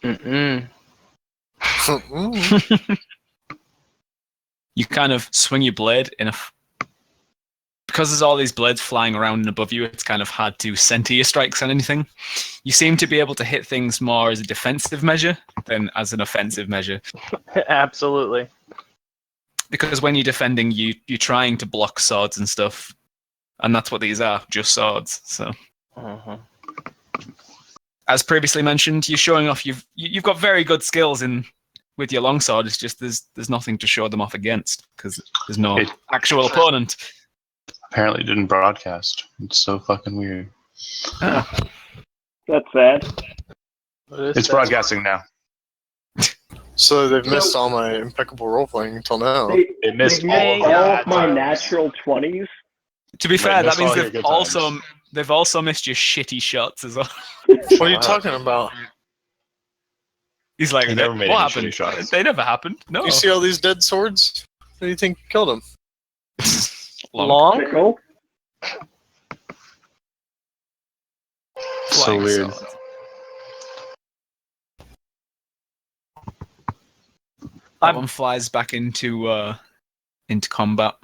Mm-mm. You kind of swing your blade because there's all these blades flying around and above you, it's kind of hard to center your strikes on anything. You seem to be able to hit things more as a defensive measure than as an offensive measure. Absolutely. Because when you're defending, you're trying to block swords and stuff, and that's what these are, just swords. So, as previously mentioned, you're showing off. You've got very good skills with your longsword. It's just there's nothing to show them off against because there's no actual opponent. Apparently didn't broadcast. It's so fucking weird. Ah. That's sad. It's broadcasting now. So they've missed all my impeccable role playing until now. They missed all of my natural 20s. To be fair, that means they've they've also missed your shitty shots as well. What are you talking about? He's like, He never made what any happened? shitty shots. They never happened. No. You see all these dead swords? What do you think killed them? Long? Pickle? So Flying weird. swords. That one flies back into combat.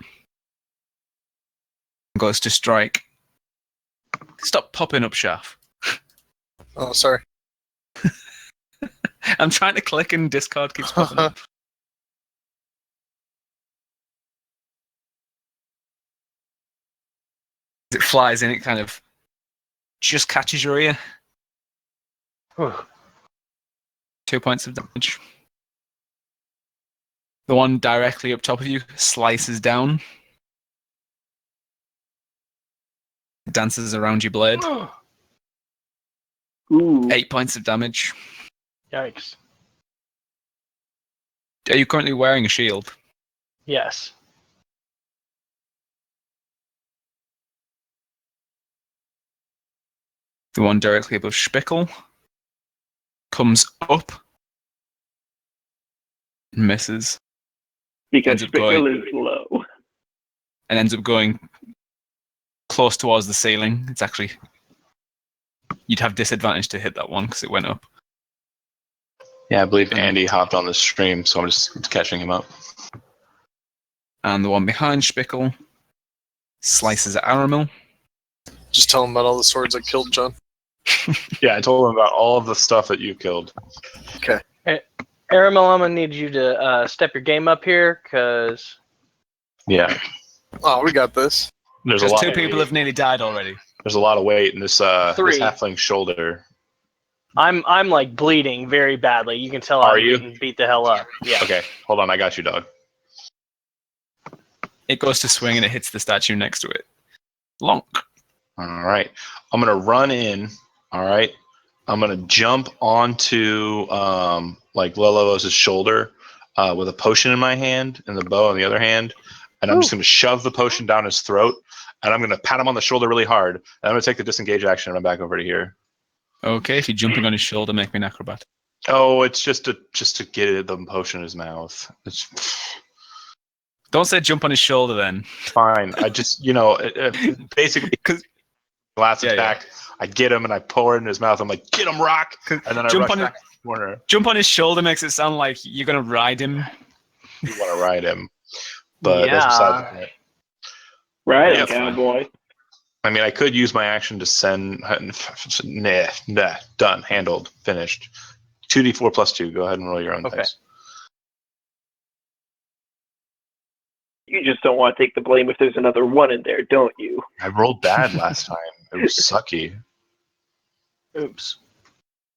Goes to strike. Stop popping up, Shaft. Oh, sorry. I'm trying to click and Discord keeps popping up. It flies in, it kind of just catches your ear. 2 points of damage. The one directly up top of you slices down. It dances around your blade. Ooh. 8 points of damage. Yikes. Are you currently wearing a shield? Yes. The one directly above Spickle comes up and misses. Because ends up Spickle going- is low. And ends up going close towards the ceiling. It's actually... You'd have disadvantage to hit that one because it went up. Yeah, I believe Andy hopped on the stream, so I'm just catching him up. And the one behind Spickle slices at Aramil. Just tell him about all the swords I killed, John. Yeah, I told him about all of the stuff that you killed. Aramil, I'm going to need you to step your game up here, because... Yeah. Oh, we got this. There's a Because lot. two people have nearly died already. There's a lot of weight in this this Three. halfling shoulder. I'm like bleeding very badly. You can tell Are I'm you? getting beat the hell up. Yeah. Okay, hold on, I got you, dog. It goes to swing and it hits the statue next to it. Lonk. All right, I'm gonna run in. All right, I'm gonna jump onto like Lelos's shoulder with a potion in my hand and the bow in the other hand, and I'm just gonna shove the potion down his throat, and I'm gonna pat him on the shoulder really hard, and I'm gonna take the disengage action and I'm back over to here. Okay, if you're jumping on his shoulder, make me an acrobat. Oh, it's just to get the potion in his mouth. It's Don't say jump on his shoulder then. fine. I just basically Because last Yeah, attack, I get him and I pour it in his mouth. I'm like, get him, Rock! And then I Jump rush on back to the corner. jump on his shoulder makes it sound like you're going to ride him. You want to ride him, but that's beside the point. Right, Yeah, cowboy. I mean, I could use my action to send. Nah, done, handled, finished. 2d4 plus 2. Go ahead and roll your own Okay. dice. You just don't want to take the blame if there's another one in there, don't you? I rolled bad last time. It was sucky. Oops.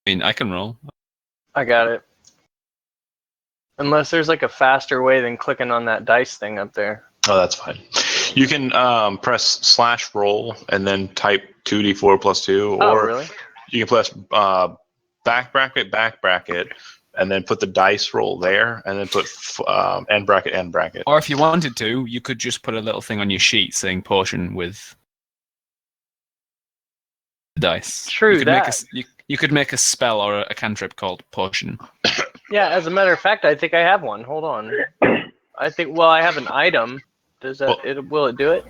I mean, I can roll. I got it. Unless there's like a faster way than clicking on that dice thing up there. Oh, that's fine. You can press /roll and then type 2d4 plus 2, Oh, or really? you can press back bracket, and then put the dice roll there, and then put end bracket. Or if you wanted to, you could just put a little thing on your sheet saying potion with the dice. True, you could that. You could make a spell or a cantrip called potion. Yeah, as a matter of fact, I think I have one. Hold on. I think, well, I have an item. Does that, will it do it?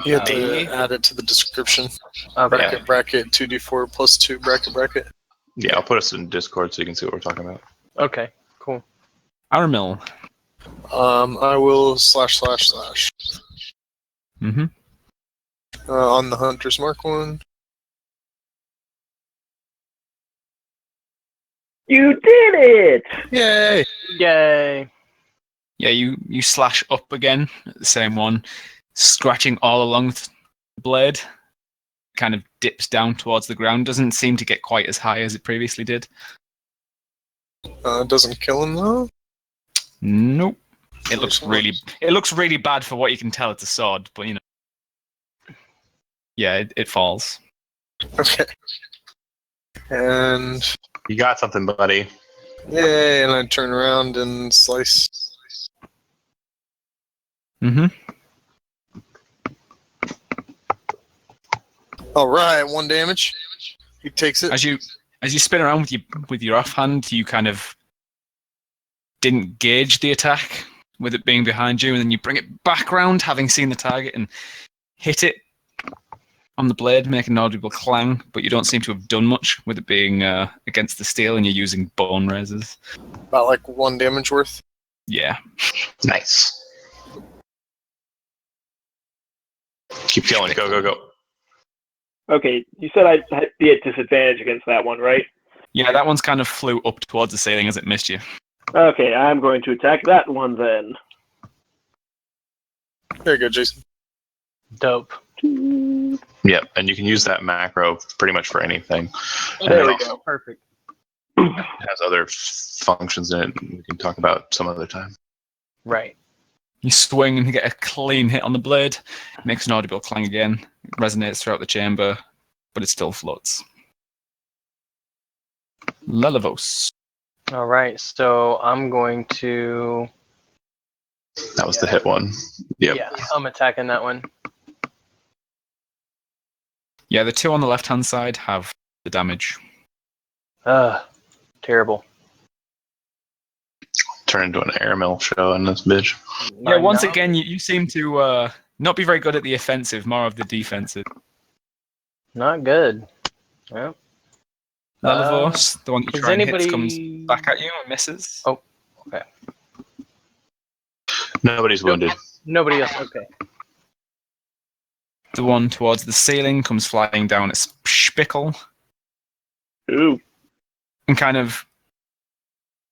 You have to add it to the description. Okay. Bracket 2d4 plus 2 bracket. Yeah, I'll put us in Discord so you can see what we're talking about. Okay, cool. Aramil. I will //. Mm-hmm. On the Hunter's Mark one. You did it! Yay! Yay. Yeah, you slash up again at the same one, scratching all along the blade. Kind of dips down towards the ground. Doesn't seem to get quite as high as it previously did. Doesn't kill him though. Nope. It looks really bad for what you can tell it's a sword, but you know. Yeah, it falls. Okay. And You got something, buddy. yay! And I turn around and slice. Mm-hmm. All right, 1 damage. He takes it. As you spin around with your offhand, you kind of didn't gauge the attack with it being behind you, and then you bring it back round, having seen the target, and hit it on the blade, making an audible clang. But you don't seem to have done much with it being against the steel, and you're using bone razors. About like 1 damage worth. Yeah. Nice. Keep killing. Go. Okay, you said I'd be at disadvantage against that one, right? Yeah, that one's kind of flew up towards the ceiling as it missed you. Okay, I'm going to attack that one then. Very good, Jason. Dope. Yep, and you can use that macro pretty much for anything. There we And it go. Perfect. has other functions in it we can talk about some other time. Right. You swing and get a clean hit on the blade. It makes an audible clang again. It resonates throughout the chamber, but it still floats. Lelavos. All right, so I'm going to... That was the hit one. Yep. Yeah, I'm attacking that one. Yeah, the two on the left-hand side have the damage. Terrible. Turn into an airmill show in this bitch. Yeah, once Now- again, you seem to not be very good at the offensive, more of the defensive. Not good. Yep. Lelavos, the one that you Is try and anybody... hit, comes back at you and misses. Oh, okay. Nobody's wounded. Nobody else. Okay. The one towards the ceiling comes flying down its spickle Ooh. and kind of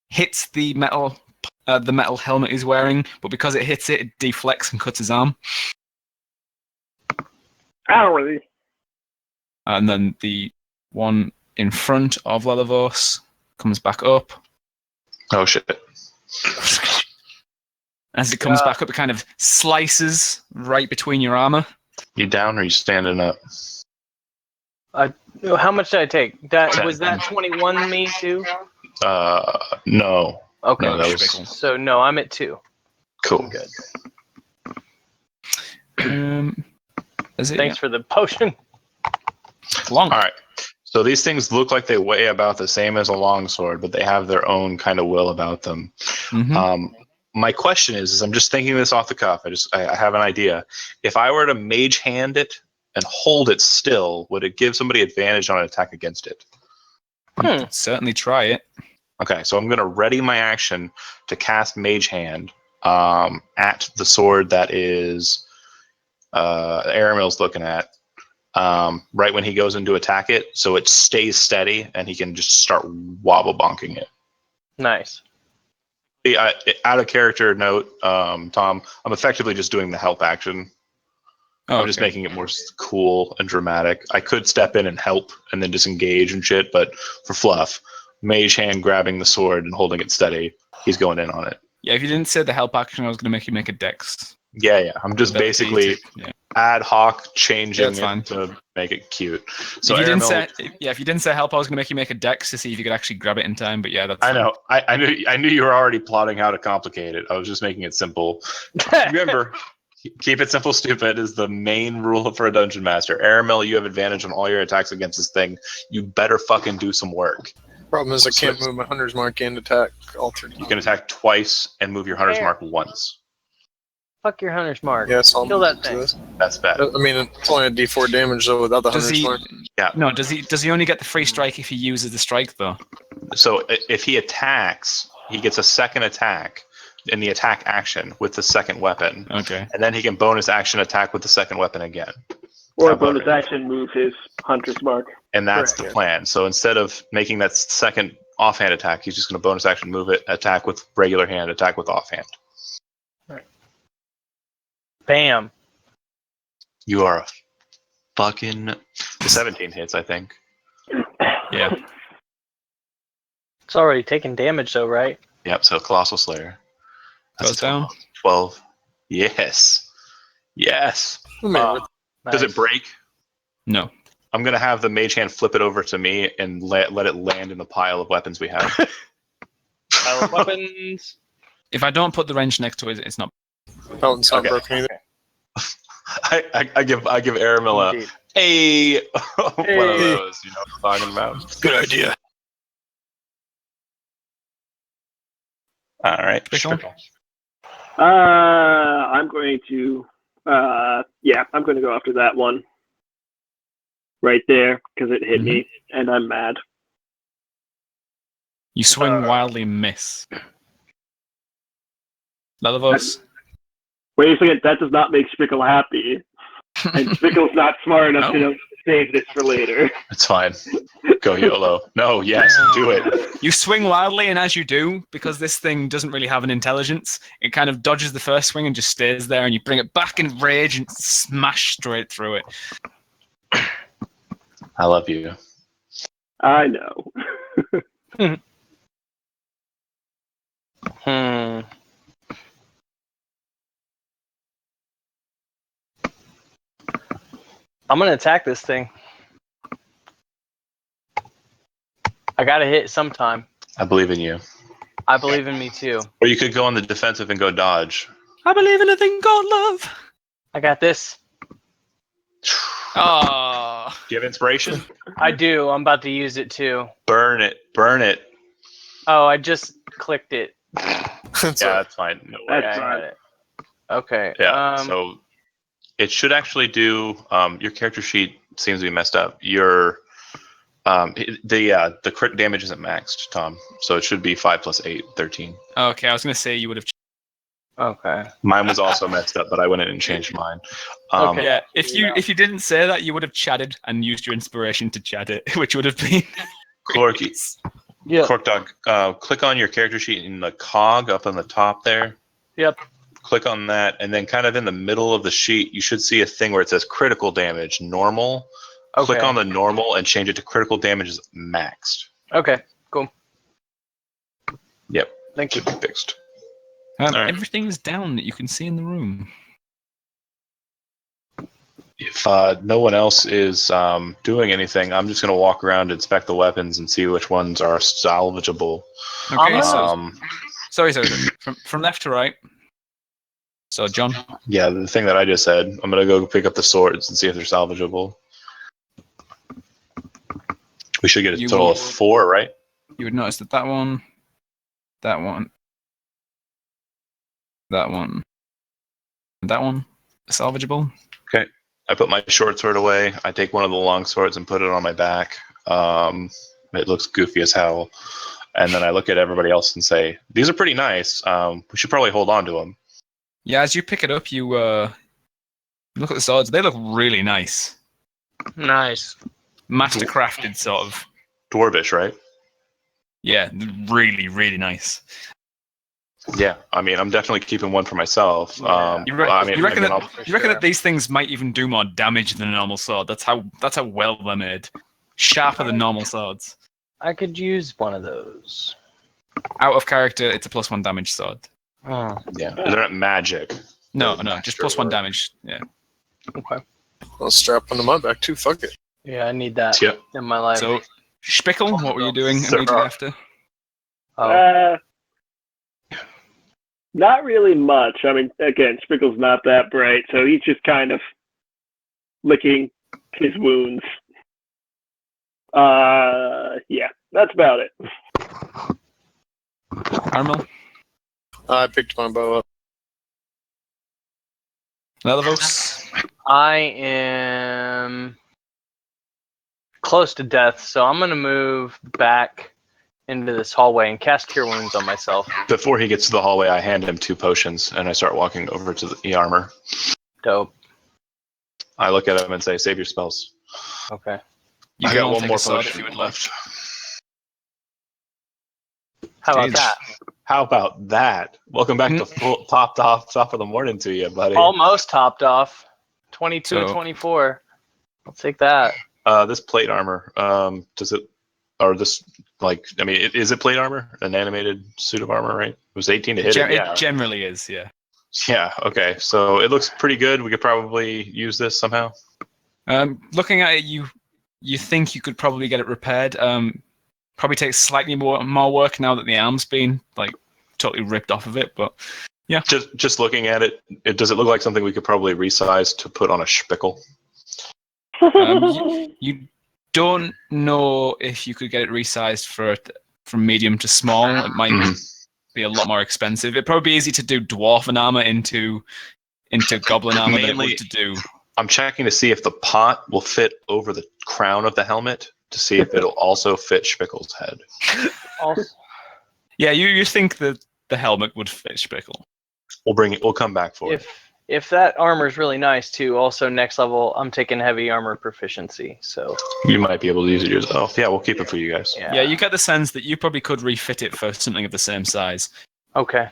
hits the metal helmet he's wearing, but because it hits it, it deflects and cuts his arm. Ow. And then the one in front of Lelavos comes back up. Oh shit. As it comes back up, it kind of slices right between your armor. You down or you standing up? How much did I take? That 10. was that 21 me too? No. Okay. No, that was Spickle. So no, I'm at 2. cool. Good. Is it? Thanks for the potion. Long. All right. So these things look like they weigh about the same as a longsword, but they have their own kind of will about them. Mm-hmm. My question is I'm just thinking this off the cuff. I have an idea. If I were to mage hand it and hold it still, would it give somebody advantage on an attack against it? You could certainly try it. Okay, so I'm going to ready my action to cast Mage Hand at the sword that is Aramil's looking at right when he goes in to attack it, so it stays steady and he can just start wobble bonking it. Nice. Out of character note, Tom, I'm effectively just doing the help action. I'm just making it more cool and dramatic. I could step in and help and then disengage and shit, but for fluff, Mage Hand grabbing the sword and holding it steady, he's going in on it. Yeah, if you didn't say the help action, I was going to make you make a dex. Yeah. I'm just basically ad hoc changing fine. it to make it cute. So if you didn't say help, I was going to make you make a dex to see if you could actually grab it in time. But yeah, that's. I know. I knew you were already plotting how to complicate it. I was just making it simple. Remember, keep it simple, stupid is the main rule for a dungeon master. Aramil, you have advantage on all your attacks against this thing. You better fucking do some work. Problem is I can't move my Hunter's Mark and attack all 3 times. You can attack twice and move your Hunter's Mark once. Fuck your hunter's mark. Yes, I'll Kill that do thing. this. That's bad. I mean, it's only a D4 damage though without the Does 100 he? mark. Yeah. No. Does he only get the free strike if he uses the strike though? So if he attacks, he gets a second attack in the attack action with the second weapon, Okay. and then he can bonus action attack with the second weapon again. Or How a bonus about it? action move his hunter's mark. And that's Correct. the plan. So instead of making that second offhand attack, he's just going to bonus action move it, attack with regular hand, attack with offhand. Bam. You are a fucking... The 17 hits, I think. Yeah. It's already taking damage though, right? Yep, so Colossal Slayer. Goes down. 12. Yes. Yes. Oh, man, Does Nice. it break? No. I'm going to have the mage hand flip it over to me and let it land in the pile of weapons we have. Pile of weapons. If I don't put the wrench next to it, it's not. Fountain's not Okay. broken either. I give Aramil Indeed. a one of Hey. those. You know what I'm talking about? Good idea. All right. Spickle? Spickle. I'm going to, I'm going to go after that one. Right there, because it hit me, and I'm mad. You swing wildly and miss. Lalivos? Wait a second, that does not make Spickle happy. And Spickle's not smart enough to save this for later. It's fine. Go YOLO. No, yes, do it. You swing wildly, and as you do, because this thing doesn't really have an intelligence, it kind of dodges the first swing and just stays there, and you bring it back in rage and smash straight through it. I love you. I know. Hmm. I'm gonna attack this thing. I gotta hit sometime. I believe in you. I believe in me too. Or you could go on the defensive and go dodge. I believe in a thing called love. I got this. Oh. Do you have inspiration? I do. I'm about to use it too. Burn it. Burn it. Oh, I just clicked it. That's Yeah, all right. that's fine. No That's worries. I fine. got it. Okay. Yeah. So it should actually do. Your character sheet seems to be messed up. Your the crit damage isn't maxed, Tom. So it should be 5 + 8, 13. Okay, I was going to say you would have. Okay. Mine was also messed up, but I went in and changed mine. Okay. Yeah, if you didn't say that, you would have chatted and used your inspiration to chat it, which would have been. Corky. Yeah. Cork Dog, click on your character sheet in the cog up on the top there. Yep. Click on that, and then kind of in the middle of the sheet, you should see a thing where it says critical damage, normal. Okay. Click on the normal and change it to critical damage is maxed. Okay. Cool. Yep. Thank you. Should be fixed. Alright. Everything is down that you can see in the room. If no one else is doing anything, I'm just going to walk around and inspect the weapons and see which ones are salvageable. Okay, so Um, sorry. From left to right. So John, yeah, the thing that I just said, I'm going to go pick up the swords and see if they're salvageable. We should get a You total will- of 4, right? you would notice that one, that one, and that one are salvageable. I put my short sword away. I take one of the long swords and put it on my back. It looks goofy as hell. And then I look at everybody else and say, these are pretty nice. We should probably hold on to them. Yeah, as you pick it up, you look at the swords. They look really nice, Nice. master crafted sort of. Dwarvish, right? Yeah, really, really nice. Yeah. I mean, I'm definitely keeping one for myself. Yeah. You I you reckon again, that I'll- you reckon that these things might even do more damage than a normal sword? That's how well they're made. Sharper than normal swords. I could use one of those. Out of character, it's a +1 damage sword. Oh. yeah. They're not magic. No, They're just master +1 work. damage. Yeah. Okay. I'll strap onto my back too. Fuck it. Yeah, I need that Yep. in my life. So, Spickle, what were you doing Sir. immediately after? Oh. Not really much. I mean, again, Spickle's not that bright, so he's just kind of licking his wounds. Yeah, that's about it. Caramel? I picked my bow up. Lelivos? I am close to death, so I'm gonna move back into this hallway and cast Cure Wounds on myself. Before he gets to the hallway, I hand him 2 potions, and I start walking over to the armor. Dope. I look at him and say, "Save your spells." Okay. You I can got all one take more a sword potion if you would like. left. How about Jeez. that? How about that? Welcome back to full top of the morning to you, buddy. Almost topped off. 22 So- 24. I'll take that. This plate armor, does it, or this, like, I mean, is it plate armor? An animated suit of armor, right? It was 18 to hit it, yeah. It generally is, yeah. Yeah, okay. So it looks pretty good. We could probably use this somehow. Looking at it, you think you could probably get it repaired. Probably takes slightly more work now that the arm's been like totally ripped off of it, but yeah. Just looking at it, does it look like something we could probably resize to put on a spickle? You don't know if you could get it resized from medium to small. It might be a lot more expensive. It'd probably be easy to do dwarven armor into goblin armor than it Mainly- would to do. I'm checking to see if the pot will fit over the crown of the helmet to see if it'll also fit Spickle's head. Also, Yeah, you think that the helmet would fit Spickle. We'll come back for it. if that armor is really nice too, also next level, I'm taking heavy armor proficiency. So You might be able to use it yourself. Yeah, we'll keep it for you guys. Yeah, you get the sense that you probably could refit it for something of the same size. Okay.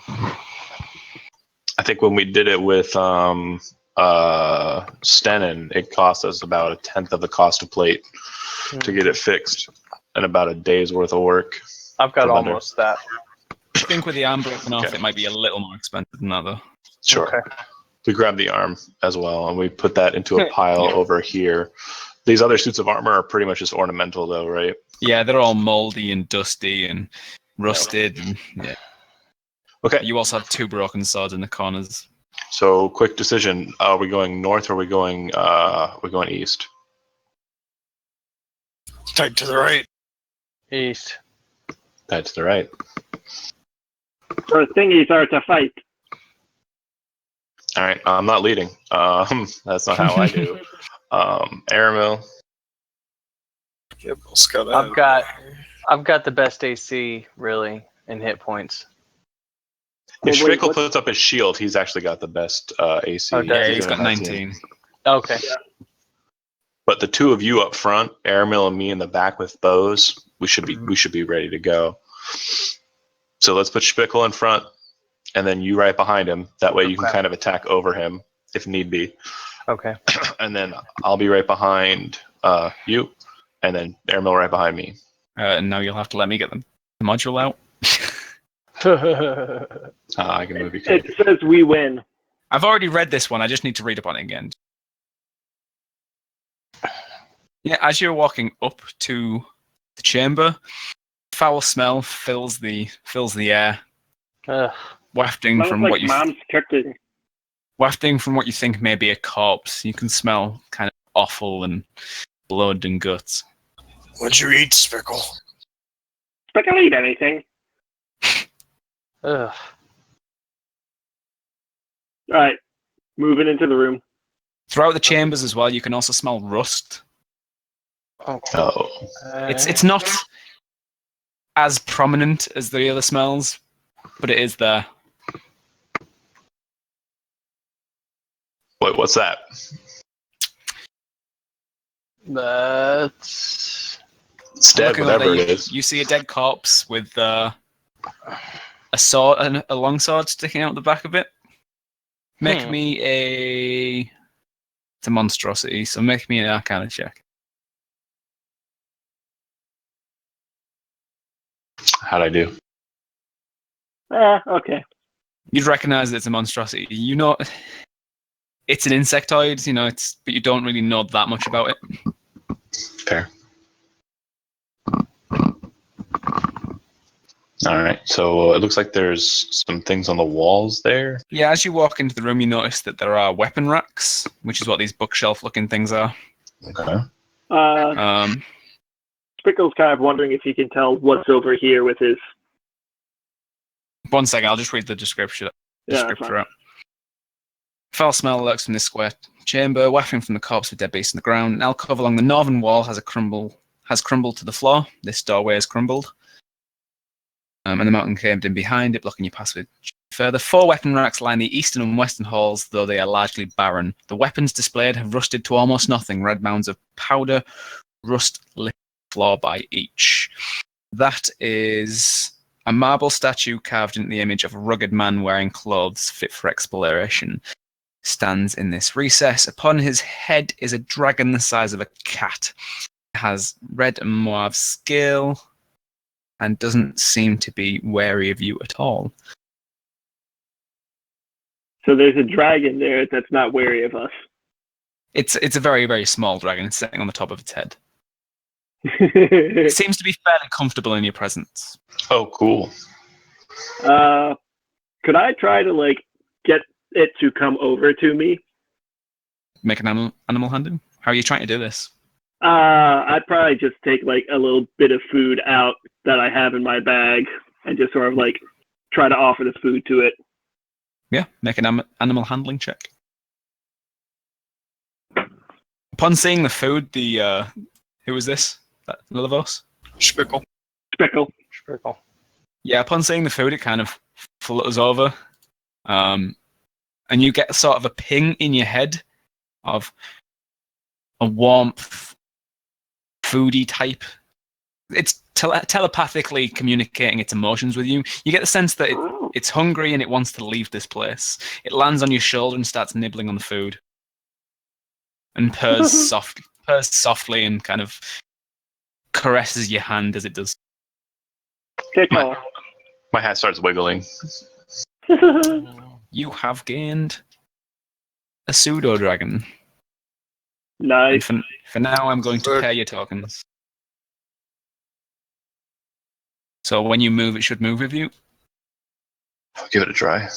I think when we did it with Stenin, it cost us about 1/10 of the cost of plate to get it fixed and about a day's worth of work. I've got For vendor. almost that. I think with the arm broken off, Okay. it might be a little more expensive than that, though. Sure. Okay. We grab the arm as well, and we put that into a pile over here. These other suits of armor are pretty much just ornamental, though, right? Yeah, they're all moldy and dusty and rusted. And, yeah. Okay. You also have 2 broken swords in the corners. So, quick decision: are we going north or are we going? We're going east. Tight to the right. East. That's the right. Our thingies are to fight. All right. I'm not leading. That's not how I do. Aramil. Yeah, we'll scout I've ahead. I've got the best AC really in hit points. If Well, wait, Schmickel what- puts up his shield, he's actually got the best AC. Oh, does Yeah, he? he's got 19. Okay. But the 2 of you up front, Aramil and me in the back with bows, we should be ready to go. So let's put Schmickel in front, and then you right behind him. That way you can Okay. kind of attack over him if need be. Okay. And then I'll be right behind you, and then Aramil right behind me. And now you'll have to let me get the module out. I can move you. It says we win. I've already read this one. I just need to read up on it again. Yeah, as you're walking up to the chamber, foul smell fills the air, Ugh. wafting Smells from like what you mom's cooking. think may be a corpse. You can smell kind of offal and blood and guts. What'd you eat, Spickle? I can eat anything. Ugh. All right, moving into the room. Throughout the chambers as well, you can also smell rust. Oh. It's not as prominent as the other smells, but it is there. What's that? That's It's dead, Looking over whatever there, it is. You see a dead corpse with a sword and a long sword sticking out the back of it. Make me it's a monstrosity, so make me an Arcana check. How'd I do? Okay. You'd recognize it's a monstrosity. You know, it's an insectoid. You know, but you don't really know that much about it. Fair. All right. So it looks like there's some things on the walls there. Yeah, as you walk into the room, you notice that there are weapon racks, which is what these bookshelf-looking things are. Okay. Spickle's kind of wondering if he can tell what's over here with his. 1 second, I'll just read the description. Yeah, that's Descriptor out. Foul smell lurks from this square chamber, wafting from the corpse of dead beast in the ground. An alcove along the northern wall has crumbled to the floor. This doorway has crumbled. And the mountain caved in behind it, blocking your passage further. 4 weapon racks line the eastern and western halls, though they are largely barren. The weapons displayed have rusted to almost nothing. Red mounds of powder rust lit the floor by each. That is a marble statue carved into the image of a rugged man wearing clothes fit for exploration. Stands in this recess. Upon his head is a dragon the size of a cat. It has red and mauve scale and doesn't seem to be wary of you at all. So there's a dragon there that's not wary of us. It's a very, very small dragon. It's sitting on the top of its head. It seems to be fairly comfortable in your presence. Oh, cool. Could I try to get it to come over to me? Make an animal handling? How are you trying to do this? I'd probably just take a little bit of food out that I have in my bag and just sort of try to offer this food to it. Yeah, make an animal handling check. Upon seeing the food, who was this? Lilivos? Spickle. Spickle. Yeah, upon seeing the food, it kind of flutters over. And you get sort of a ping in your head of a warmth, foodie type. It's telepathically communicating its emotions with you. You get the sense that it's hungry and it wants to leave this place. It lands on your shoulder and starts nibbling on the food. And purrs softly and kind of caresses your hand as it does. My hat starts wiggling. You have gained a pseudo dragon. Nice. For now, I'm going to pair your tokens. So when you move, it should move with you. I'll give it a try.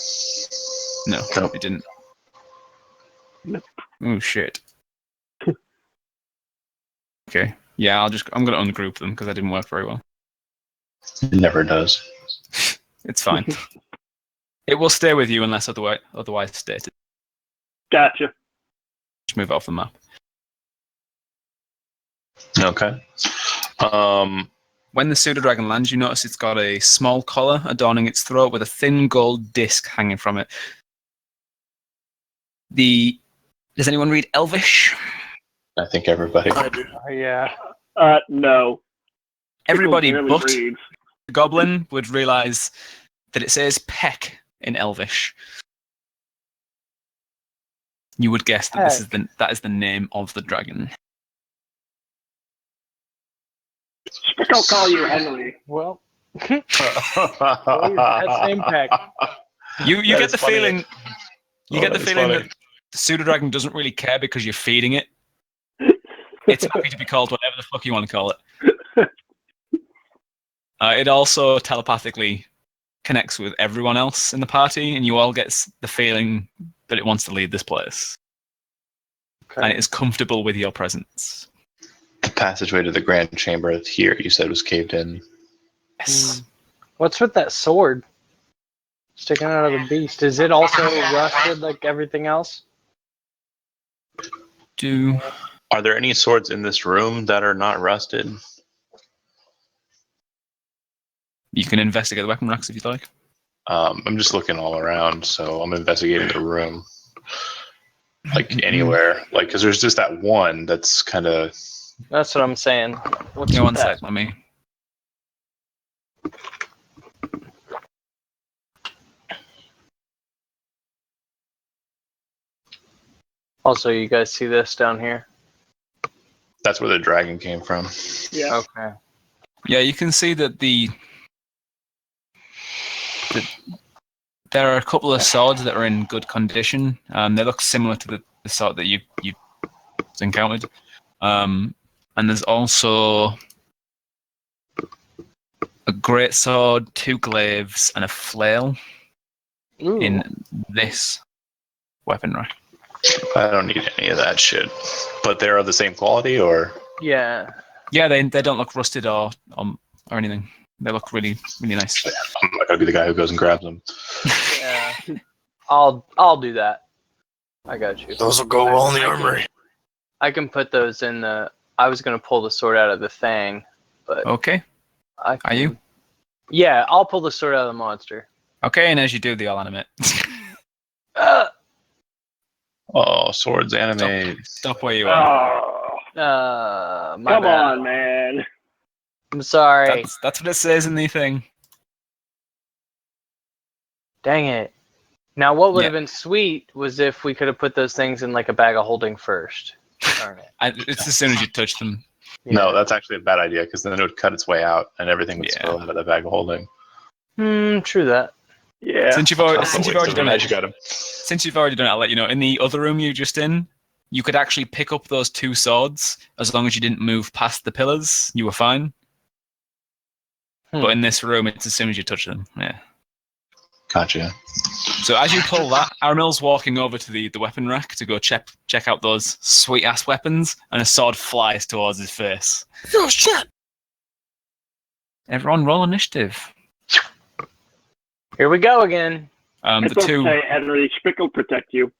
No, Nope. it didn't. Nope. Oh shit. Okay. Yeah, I'm gonna ungroup them because that didn't work very well. It never does. It's fine. It will stay with you unless otherwise stated. Gotcha. Just move it off the map. Okay. When the pseudo dragon lands, you notice it's got a small collar adorning its throat with a thin gold disc hanging from it. Does anyone read Elvish? I think everybody. I do. Yeah. No. Everybody Pickle but barely reads. the goblin would realize that it says peck in Elvish. You would guess that that is the name of the dragon. Spickle call you Henry. Well, that's impact. You That get is the funny. feeling. You get the that is feeling funny. that the pseudo dragon doesn't really care because you're feeding it. It's happy to be called whatever the fuck you want to call it. It also telepathically connects with everyone else in the party, and you all get the feeling that it wants to leave this place. Okay. And it is comfortable with your presence. The passageway to the grand chamber here, you said, was caved in. Yes. What's with that sword sticking out of the beast? Is it also rusted like everything else? Are there any swords in this room that are not rusted? You can investigate the weapon racks if you'd like. I'm just looking all around, so I'm investigating the room. Anywhere. Because there's just that one that's kind of... That's what I'm saying. What's Yeah, with one that? sec, let me. Also, you guys see this down here? That's where the dragon came from. Yeah. Okay. Yeah, you can see that there are a couple of swords that are in good condition. They look similar to the sword that you encountered. And there's also a great sword, 2 glaives, and a flail Ooh. in this weapon rack. I don't need any of that shit. But they're of the same quality, or? Yeah. Yeah, they don't look rusted or anything. They look really, really nice. I'm not gonna be the guy who goes and grabs them. Yeah. I'll do that. I got you. Those will go well in the armory. I can put those in the. I was gonna pull the sword out of the thing, but Okay. I can, Are you? Yeah, I'll pull the sword out of the monster. Okay, and as you do, they'll animate. Oh, swords animate. Stop where you are. Oh, My come bad. on, man. I'm sorry. That's what it says in the thing. Dang it. Now, what would Yeah. have been sweet was if we could have put those things in like a bag of holding first. Darn it. It's as soon as you touch them. Yeah. No, that's actually a bad idea because then it would cut its way out and everything would Yeah. spill out of the bag of holding. True that. Yeah. Since you've already That's a waste done of it, magic item. since you've already done it, I'll let you know. In the other room you just in, you could actually pick up those 2 swords as long as you didn't move past the pillars. You were fine. But in this room, it's as soon as you touch them. Yeah. Gotcha. So as you pull that, Aramel's walking over to the weapon rack to go check out those sweet ass weapons, and a sword flies towards his face. Oh shit! Everyone, roll initiative. Here we go again. It's okay, Henry. Spick will protect you.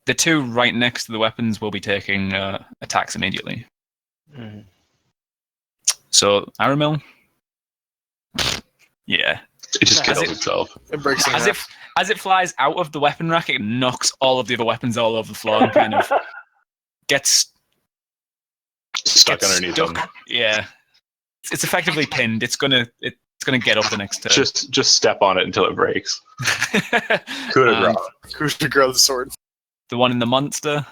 The 2 right next to the weapons will be taking attacks immediately. Mm. So Aramel, yeah, It just As kills it- itself. It breaks in half. as it flies out of the weapon rack, it knocks all of the other weapons all over the floor and kind of gets Stuck underneath stuck. them. Yeah, it's effectively pinned. It's gonna get up the next turn. Just step on it until it breaks. Coup de Um, grace. Who's to grow the sword? The one in the monster.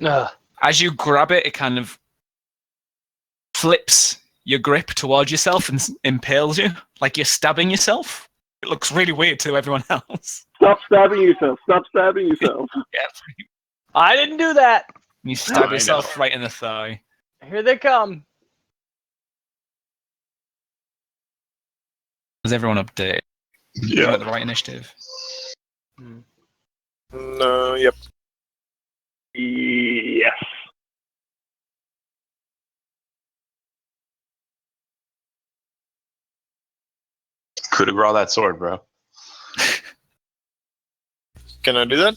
Ugh. As you grab it, it kind of flips your grip towards yourself and impales you, like you're stabbing yourself. It looks really weird to everyone else. Stop stabbing yourself. Stop stabbing yourself. Yeah, I didn't do that. you stab I yourself right in the thigh. Here they come. Was everyone updated? Yeah. At the right initiative. No, yep. Yes. Coup de grace that sword, bro. Can I do that?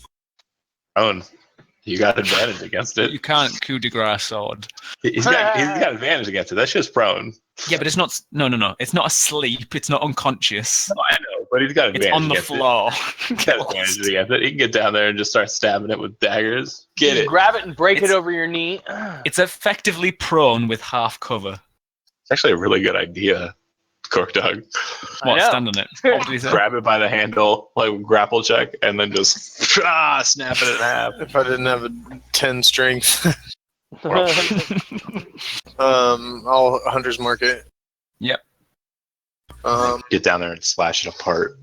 Owen, you got advantage against it. You can't coup de grace sword. He's got advantage against it. That's just prone. Yeah, but it's not. No. It's not asleep. It's not unconscious. I know, but he's got advantage It's on the against floor. it. He's got advantage against it. He can get down there and just start stabbing it with daggers. Get Just it. grab it and break it It's- over your knee. It's effectively prone with half cover. It's actually a really good idea, Cork Dog. I What? know. Stand on it. What did he say? Grab it by the handle, like grapple check, and then just snap it in half. If I didn't have a 10 strength, I'll Hunter's Mark it. Yep. Get down there and slash it apart.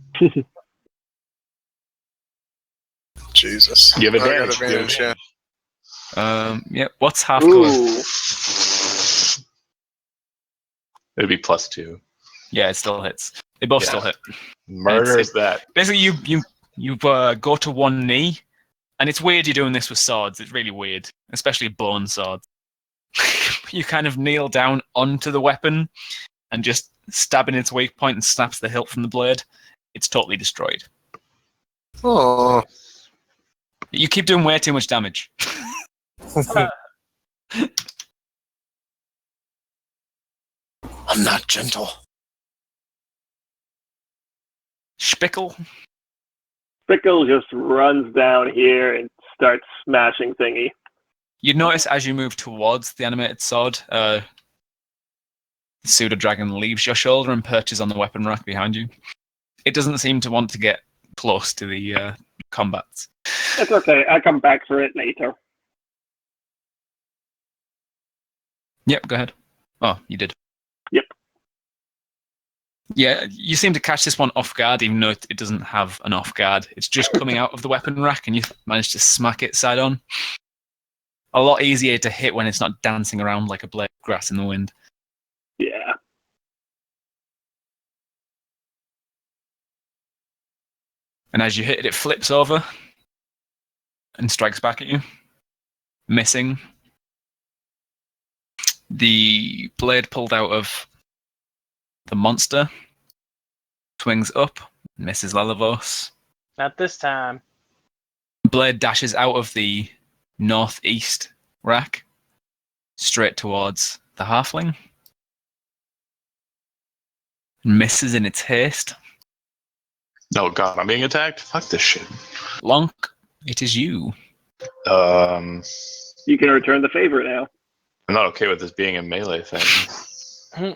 Jesus. Give I got advantage. Give advantage, yeah. Yep. What's half cover? Ooh. It'd be +2. Yeah, it still hits. They both Yeah. still hit. Murders that. Basically, you go to one knee, and it's weird you're doing this with swords. It's really weird, especially bone swords. You kind of kneel down onto the weapon and just stab in its weak point and snaps the hilt from the blade. It's totally destroyed. Oh. You keep doing way too much damage. I'm not gentle. Spickle. Spickle just runs down here and starts smashing thingy. You notice as you move towards the animated sword, the pseudo dragon leaves your shoulder and perches on the weapon rack behind you. It doesn't seem to want to get close to the combats. It's okay. I come back for it later. Yep, go ahead. Oh, you did. Yep. Yeah, you seem to catch this one off guard, even though it doesn't have an off guard. It's just coming out of the weapon rack, and you managed to smack it side on. A lot easier to hit when it's not dancing around like a blade of grass in the wind. Yeah. And as you hit it, it flips over and strikes back at you, missing. The blade pulled out of the monster swings up, misses Lalavos. Not this time. Blade dashes out of the northeast rack, straight towards the halfling. Misses in its haste. Oh god, I'm being attacked? Fuck this shit. Lonk, it is you. You can return the favor now. I'm not okay with this being a melee thing.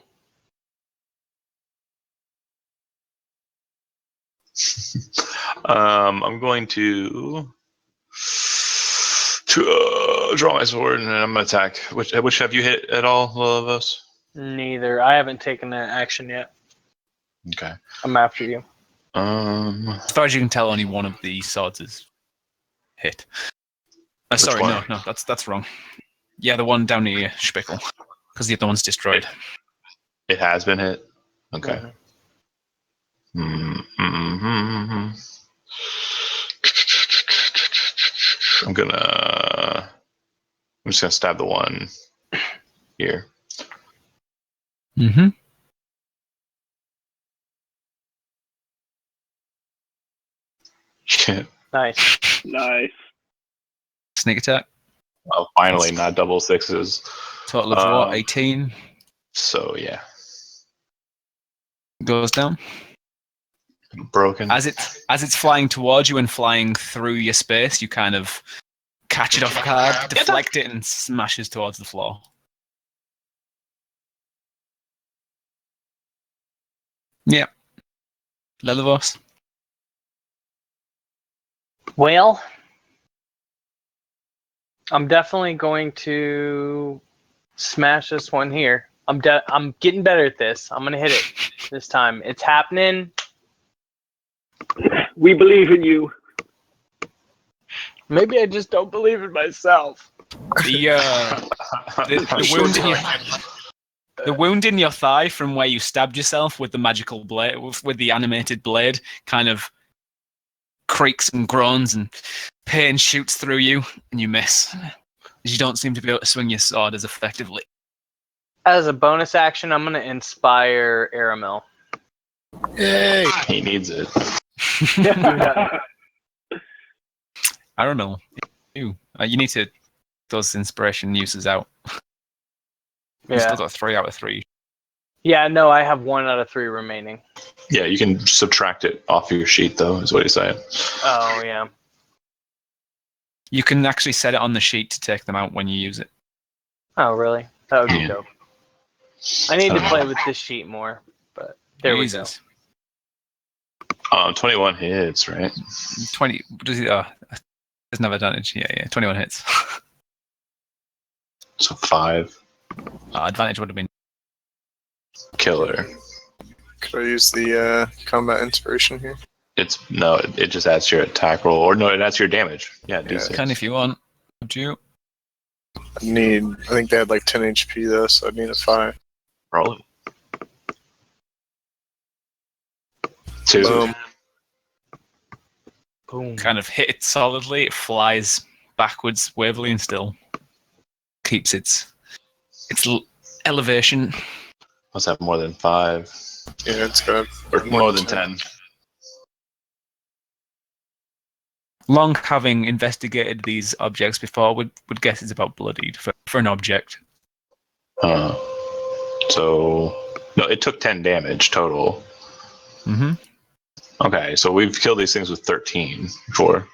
I'm going to draw my sword and then I'm gonna attack. Which have you hit at all, Lilivos? Neither. I haven't taken that action yet. Okay. I'm after you. As far as you can tell, only one of the swords is hit. Sorry, one? no, that's wrong. Yeah, the one down near Spickle, because the other one's destroyed. It has been hit. Okay. Mhm. I'm just gonna stab the one here. Mm-hmm. Shit. Nice. Nice. Sneak attack. Oh, finally, not double sixes. Total of what? 18 So yeah, goes down. broken. As it's flying towards you and flying through your space, you kind of catch it off guard, deflect it, and smashes towards the floor. Yep. Lelivos. Well, I'm definitely going to smash this one here. I'm getting better at this. I'm gonna hit it this time. It's happening. We believe in you. Maybe I just don't believe in myself. The wound in your thigh from where you stabbed yourself with the magical blade, with the animated blade, kind of creaks and groans, and pain shoots through you, and you miss. You don't seem to be able to swing your sword as effectively. As a bonus action, I'm gonna inspire Aramel. Yay! He needs it. I don't know. You need to those inspiration uses out. You still got 3 out of 3. Yeah, no, I have 1 out of 3 remaining. Yeah, you can subtract it off your sheet, though, is what he's saying. Oh, yeah. You can actually set it on the sheet to take them out when you use it. Oh, really? That would be Yeah. dope. I need to play with this sheet more, but there Jesus. we go. 21 hits, right? 20. Does it? There's no advantage. Yeah. 21 hits. So 5. Advantage would have been. Killer. Could I use the combat inspiration here? It just adds to your attack roll, or no, it adds to your damage. Yeah, D6. Can if you want. Would you? I think they had like 10 HP though, so I'd need a 5. Roll it. 2. Boom. Boom. Kind of hit it solidly. It flies backwards, waverly, and still keeps its elevation. Must have more than 5. Yeah, it's got Or more than 10. Long having investigated these objects before, would guess it's about bloodied for an object. So, no, it took 10 damage total. Mm-hmm. Okay, so we've killed these things with 13 before.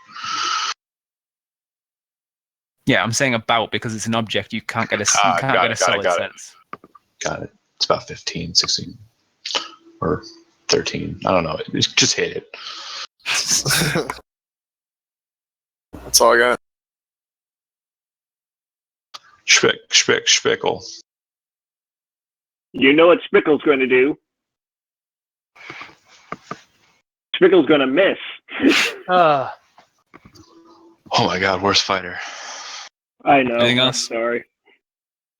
Yeah, I'm saying about because it's an object. You can't get a solid sense. Got it. It's about 15, 16, or 13. I don't know. Just hit it. That's all I got. Spickle. You know what Spickle's going to do. Spickle's going to miss. Uh, Oh my god, worst fighter. I know. Anything I'm else? sorry.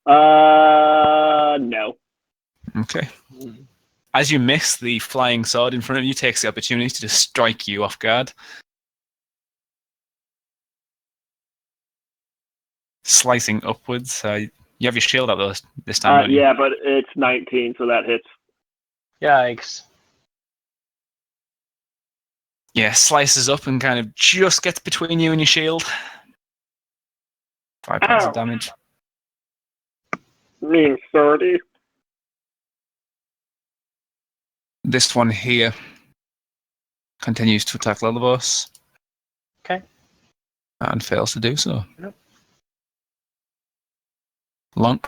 No. Okay. As you miss, the flying sword in front of you takes the opportunity to just strike you off guard. Slicing upwards. You have your shield up this time, don't you? Yeah, but it's 19, so that hits. yikes. Yeah, slices up and kind of just gets between you and your shield. 5 points of Ow. damage. Mean 30. This one here continues to attack Lilibos. Okay. And fails to do so. Yep. Lonk.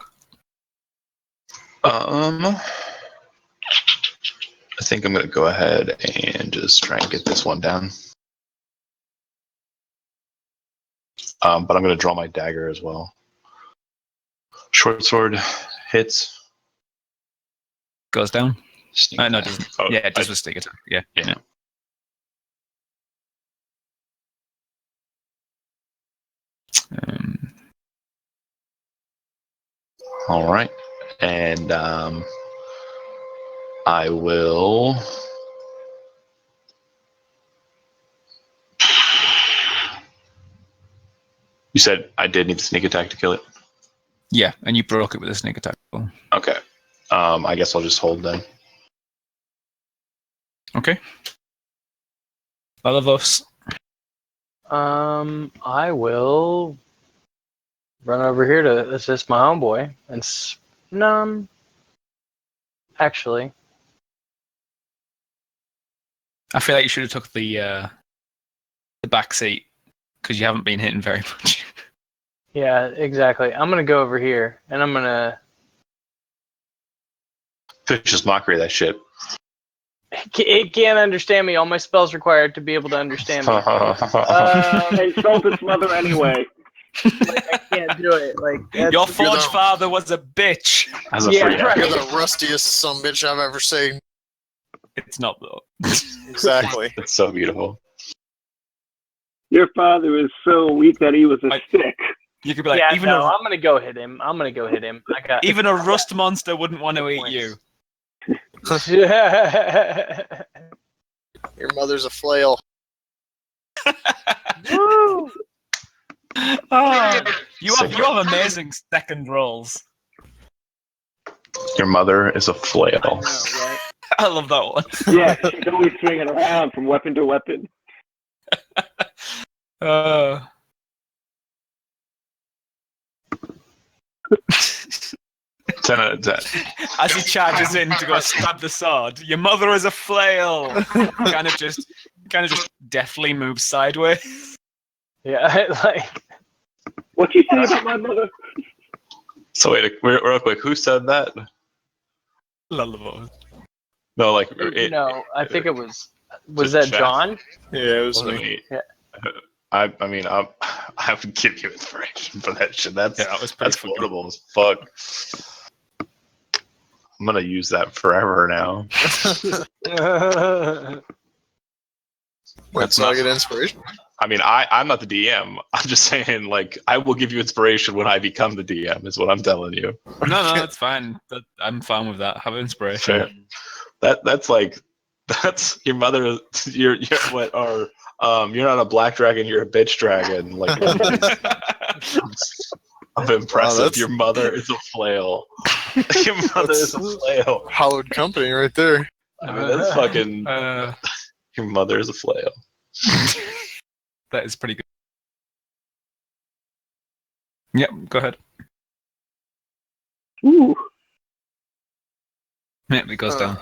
I think I'm gonna go ahead and just try and get this one down. But I'm gonna draw my dagger as well. Short sword hits. Goes down. Sneak No, it attack. doesn't. Oh, Yeah, it does with sneak attack. Yeah. Yeah. Um, All right, and I will. You said I did need the sneak attack to kill it. yeah, and you broke it with a sneak attack. Okay. I guess I'll just hold then. Okay. Lilibos. I will run over here to assist my homeboy and actually, I feel like you should have took the back seat because you haven't been hitting very much. yeah, exactly. I'm gonna go over here and I'm gonna. Vicious mockery, that shit. It can't understand me. All my spells required to be able to understand me. Insult its mother anyway. I can't do it. Like that's, Your forge father was a bitch. As a Yeah, free right. You're action. the rustiest sumbitch I've ever seen. It's not though. Exactly. It's so beautiful. Your father was so weak that he was a stick. You could be like, yeah, even no, a I'm gonna go hit him. I got even a rust monster wouldn't want to eat you. Your mother's a flail. Woo! Oh, you have amazing second rolls. Your mother is a flail. I know, right? I love that one. Yeah, she's always swinging around from weapon to weapon. Uh, 10 out of 10. as he charges in to go stab the sword, your mother is a flail. kind of just deftly moves sideways. Yeah, like What you say about my mother? So wait, real quick, who said that? Lilibos. No, like no, I think it was Just that chat. John? Yeah, it was wasn't me. me. Yeah. I mean, I would give you inspiration for that shit. That's Yeah, that was pretty that's funny. quotable as fuck. I'm gonna use that forever now. Wait, so I get inspiration? I mean, I'm not the DM. I'm just saying, like, I will give you inspiration when I become the DM. Is what I'm telling you. No, it's fine. I'm fine with that. Have inspiration. Fair. That's your mother. You're what are you're not a black dragon. You're a bitch dragon. Like, I'm impressive. that's- Your mother is a flail. Your mother is a flail. Hallowed company right there. I mean, that's fucking. Uh, Your mother is a flail. that is pretty good. Yep, go ahead. Ooh. Yep, it goes down.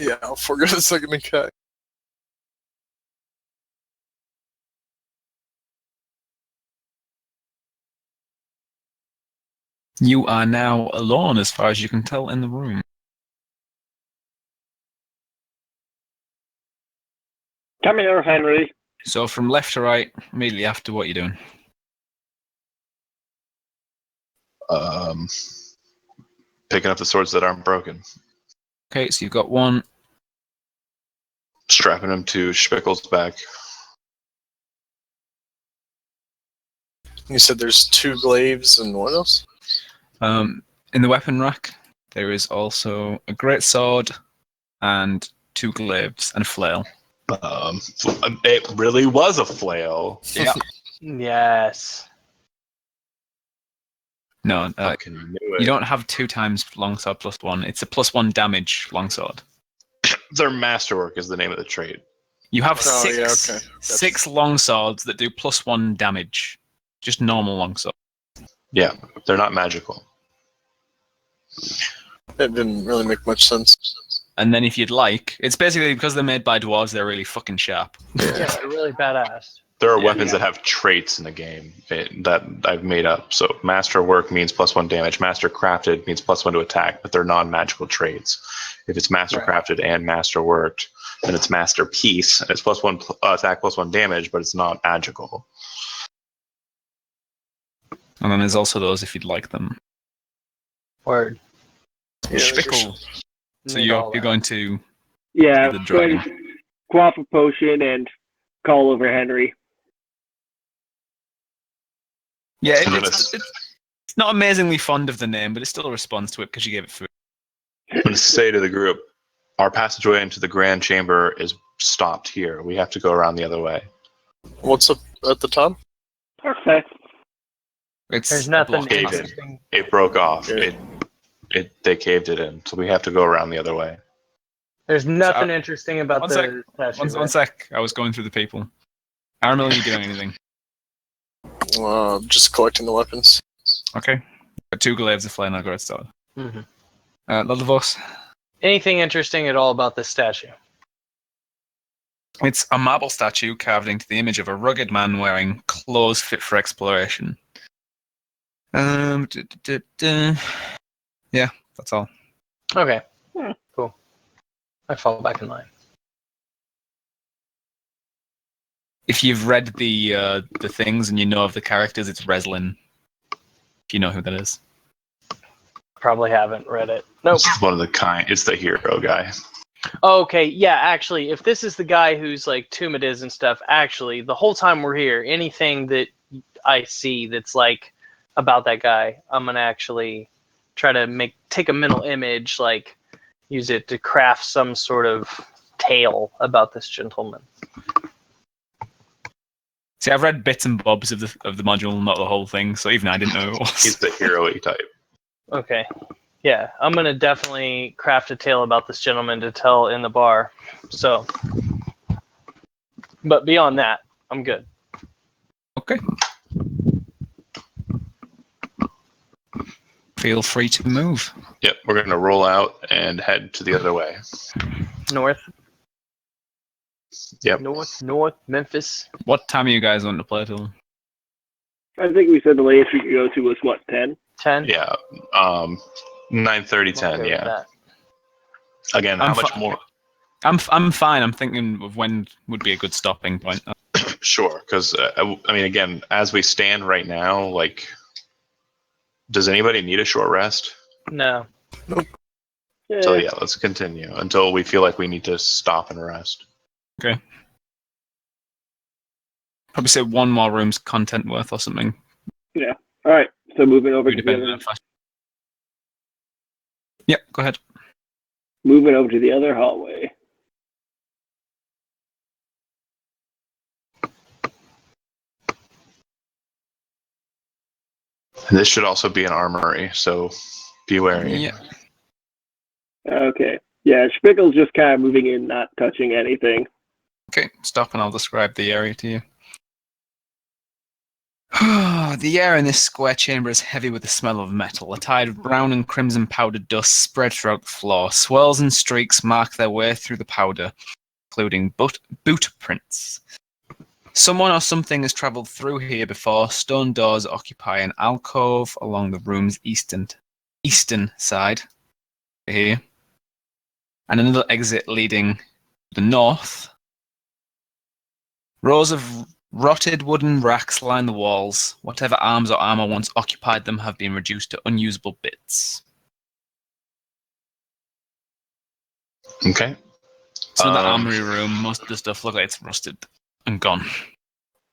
Yeah, I'll forget a second attack. You are now alone, as far as you can tell, in the room. Come here, Henry. So from left to right, immediately after what you're doing. Picking up the swords that aren't broken, Okay, so you've got one. strapping them to Spickle's back. You said there's 2 glaives and what else? In the weapon rack, there is also a great sword and 2 glaives and a flail. It really was a flail. Yeah. Yes. No, Fucking knew it. you don't have 2 times longsword plus 1. It's a +1 damage longsword. Their masterwork is the name of the trait. You have Oh, six yeah, okay. six long swords that do +1 damage. Just normal long swords. Yeah, they're not magical. That didn't really make much sense. And then if you'd like, it's basically because they're made by dwarves, they're really fucking sharp. Yeah, they're really badass. There are Yeah. weapons that have traits in the game that I've made up. So Masterwork means +1 damage. Master Crafted means +1 to attack, but they're non-magical traits. If it's Master Crafted and Masterworked, then it's Masterpiece, and it's +1 attack, +1 damage, but it's not magical. And then there's also those if you'd like them. Word. Yeah, Spickle. So Need all you're that. going to Yeah, the go ahead dragon. and quaff a potion and call over Henry. Yeah, I'm gonna- it's not amazingly fond of the name, but it still responds to it because you gave it food. I'm going to say to the group, our passageway into the Grand Chamber is stopped here. We have to go around the other way. What's up at the top? Okay. It's There's a nothing block David. passage. interesting. It broke off. Yeah. They caved it in, so we have to go around the other way. There's nothing interesting about one the statue. One sec. I was going through the people. Aramil, are you doing anything? Just collecting the weapons. Okay. Got 2 glaives of flame. I've got it started. Mhm. Ludovos. Anything interesting at all about this statue? It's a marble statue carved into the image of a rugged man wearing clothes fit for exploration. Yeah, that's all. Okay. Hmm. Cool. I fall back in line. If you've read the things and you know of the characters, it's Reslin. If you know who that is. Probably haven't read it. Nope. It's one of the kind. It's the hero guy. Okay, yeah, actually, if this is the guy who's like Tumid is and stuff, actually, the whole time we're here, anything that I see that's like about that guy, I'm gonna actually try to take a mental image, like use it to craft some sort of tale about this gentleman. See, I've read bits and bobs of the module, not the whole thing, so even I didn't know who it was. He's the hero-y type. Okay. Yeah, I'm gonna definitely craft a tale about this gentleman to tell in the bar. So, but beyond that, I'm good. Okay. Feel free to move. Yep, we're going to roll out and head to the other way. North. Yep. North, Memphis. What time are you guys wanting to play till? I think we said the latest we could go to was what, 10? 10. Yeah. 9:30, 10. Okay with Yeah. that. Again, how much more? I'm fine. I'm thinking of when would be a good stopping point. Sure, because I mean, again, as we stand right now, like, does anybody need a short rest? No. So yeah, let's continue until we feel like we need to stop and rest. Okay. Probably say 1 more room's content worth or something. Yeah. All right. So moving over to the Depending other, on fast. Yep. Go ahead. moving over to the other hallway. And this should also be an armory, so be wary. Yeah. Okay. Yeah, Spickle's just kind of moving in, not touching anything. Okay. Stop, and I'll describe the area to you. The air in this square chamber is heavy with the smell of metal. A tide of brown and crimson powdered dust spread throughout the floor. Swirls and streaks mark their way through the powder, including boot prints. Someone or something has travelled through here before. Stone doors occupy an alcove along the room's eastern side. Here. And another exit leading to the north. Rows of rotted wooden racks line the walls. Whatever arms or armor once occupied them have been reduced to unusable bits. Okay. It's another armory room. Most of the stuff looks like it's rusted and gone.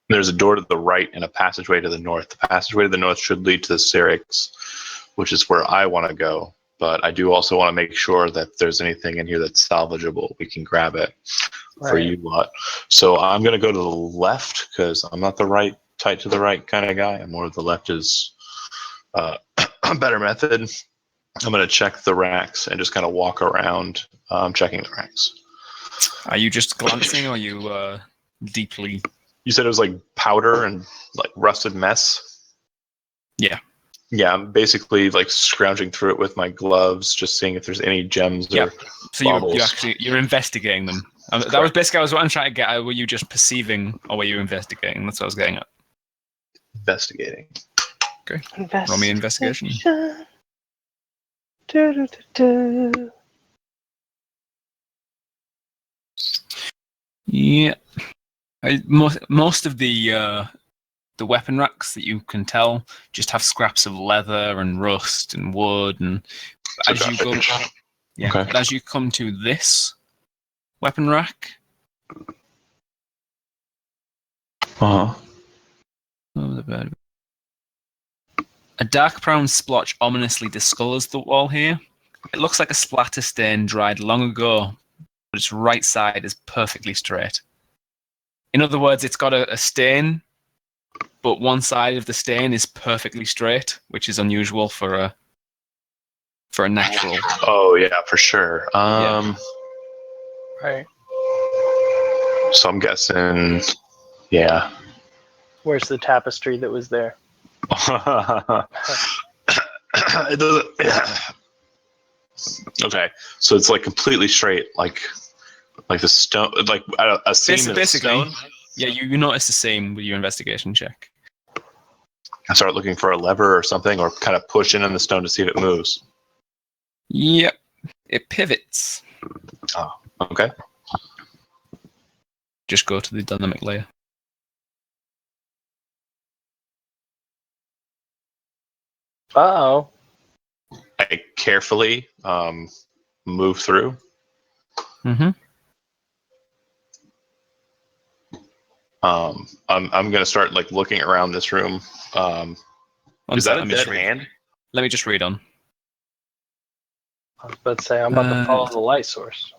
There's a door to the right and a passageway to the north. The passageway to the north should lead to the Syrinx, which is where I want to go. But I do also want to make sure that if there's anything in here that's salvageable, we can grab it for you lot. So I'm going to go to the left because I'm not the right, tight to the right kind of guy. I'm more of the left is a better method. I'm going to check the racks and just kind of walk around checking the racks. Are you just glancing, or are you deeply? You said it was like powder and like rusted mess. Yeah. Yeah, I'm basically like scrounging through it with my gloves, just seeing if there's any gems Yeah. or So baubles. you're investigating them. That was basically what I'm trying to get at. Were you just perceiving, or were you investigating? That's what I was getting at. Investigating. Okay. Roll me investigation. Du-du-du-du. Yeah. Most of the weapon racks that you can tell just have scraps of leather and rust and wood, and So as you go, yeah, Okay. but as you come to this weapon rack, Uh-huh. a dark brown splotch ominously discolors the wall here. It looks like a splatter stain dried long ago, but its right side is perfectly straight. In other words, it's got a stain, but one side of the stain is perfectly straight, which is unusual for a natural. Oh yeah, for sure. Right. So I'm guessing, yeah. Where's the tapestry that was there? It doesn't. Okay, so it's like completely straight, like the stone, like a seam in Basically, stone. yeah, you notice the same with your investigation check. I start looking for a lever or something, or kind of push in on the stone to see if it moves. Yep, it pivots. Oh, okay. Just go to the dynamic layer. Uh-oh. I carefully move through. Mm-hmm. I'm gonna start like looking around this room. Is that a dead hand? Let me just read on. I was about to say, I'm about to follow the light source.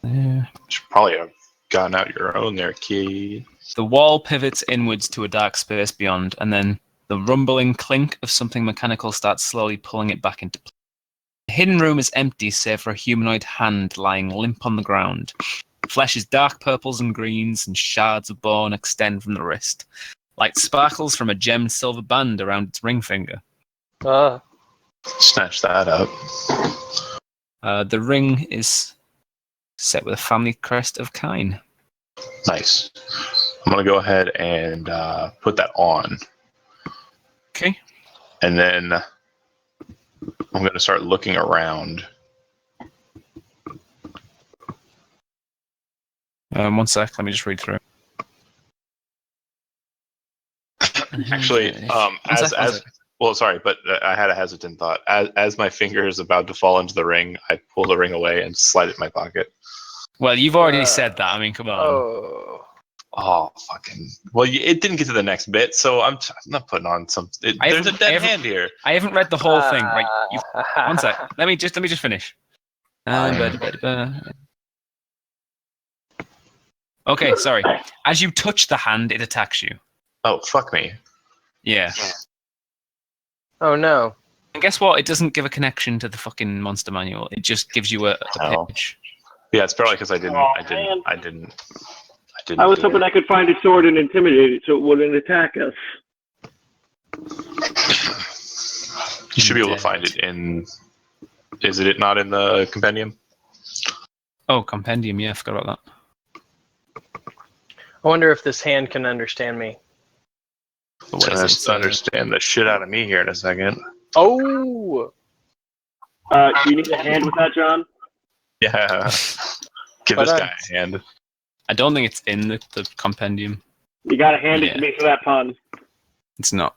Yeah. Should probably have gotten out your own there, kid. The wall pivots inwards to a dark space beyond, and then the rumbling clink of something mechanical starts slowly pulling it back into place. The hidden room is empty save for a humanoid hand lying limp on the ground. Flesh is dark purples and greens, and shards of bone extend from the wrist, like sparkles from a gemmed silver band around its ring finger. Snatch that up. The ring is set with a family crest of kine. Nice. I'm gonna go ahead and put that on, Okay. and then I'm gonna start looking around. 1 sec, let me just read through. Actually, well, sorry, but I had a hesitant thought. As my finger is about to fall into the ring, I pull the ring away and slide it in my pocket. Well, you've already said that. I mean, come on. Oh, fucking. Well, it didn't get to the next bit, so I'm not putting on some. There's a dead hand here. I haven't read the whole thing. Right? 1 sec. Let me just finish. Okay, sorry. As you touch the hand, it attacks you. Oh, fuck me. Yeah. Oh no. And guess what? It doesn't give a connection to the fucking monster manual. It just gives you a page. Yeah, it's probably because I didn't. I was hoping I could find a sword and intimidate it so it wouldn't attack us. You should be able to find it in. Is it not in the compendium? Oh, compendium. Yeah, I forgot about that. I wonder if this hand can understand me. It's going to understand the shit out of me here in a second. Oh! Do you need a hand with that, John? Yeah. Give this guy a hand. I don't think it's in the compendium. You gotta hand it to me for that pun. It's not.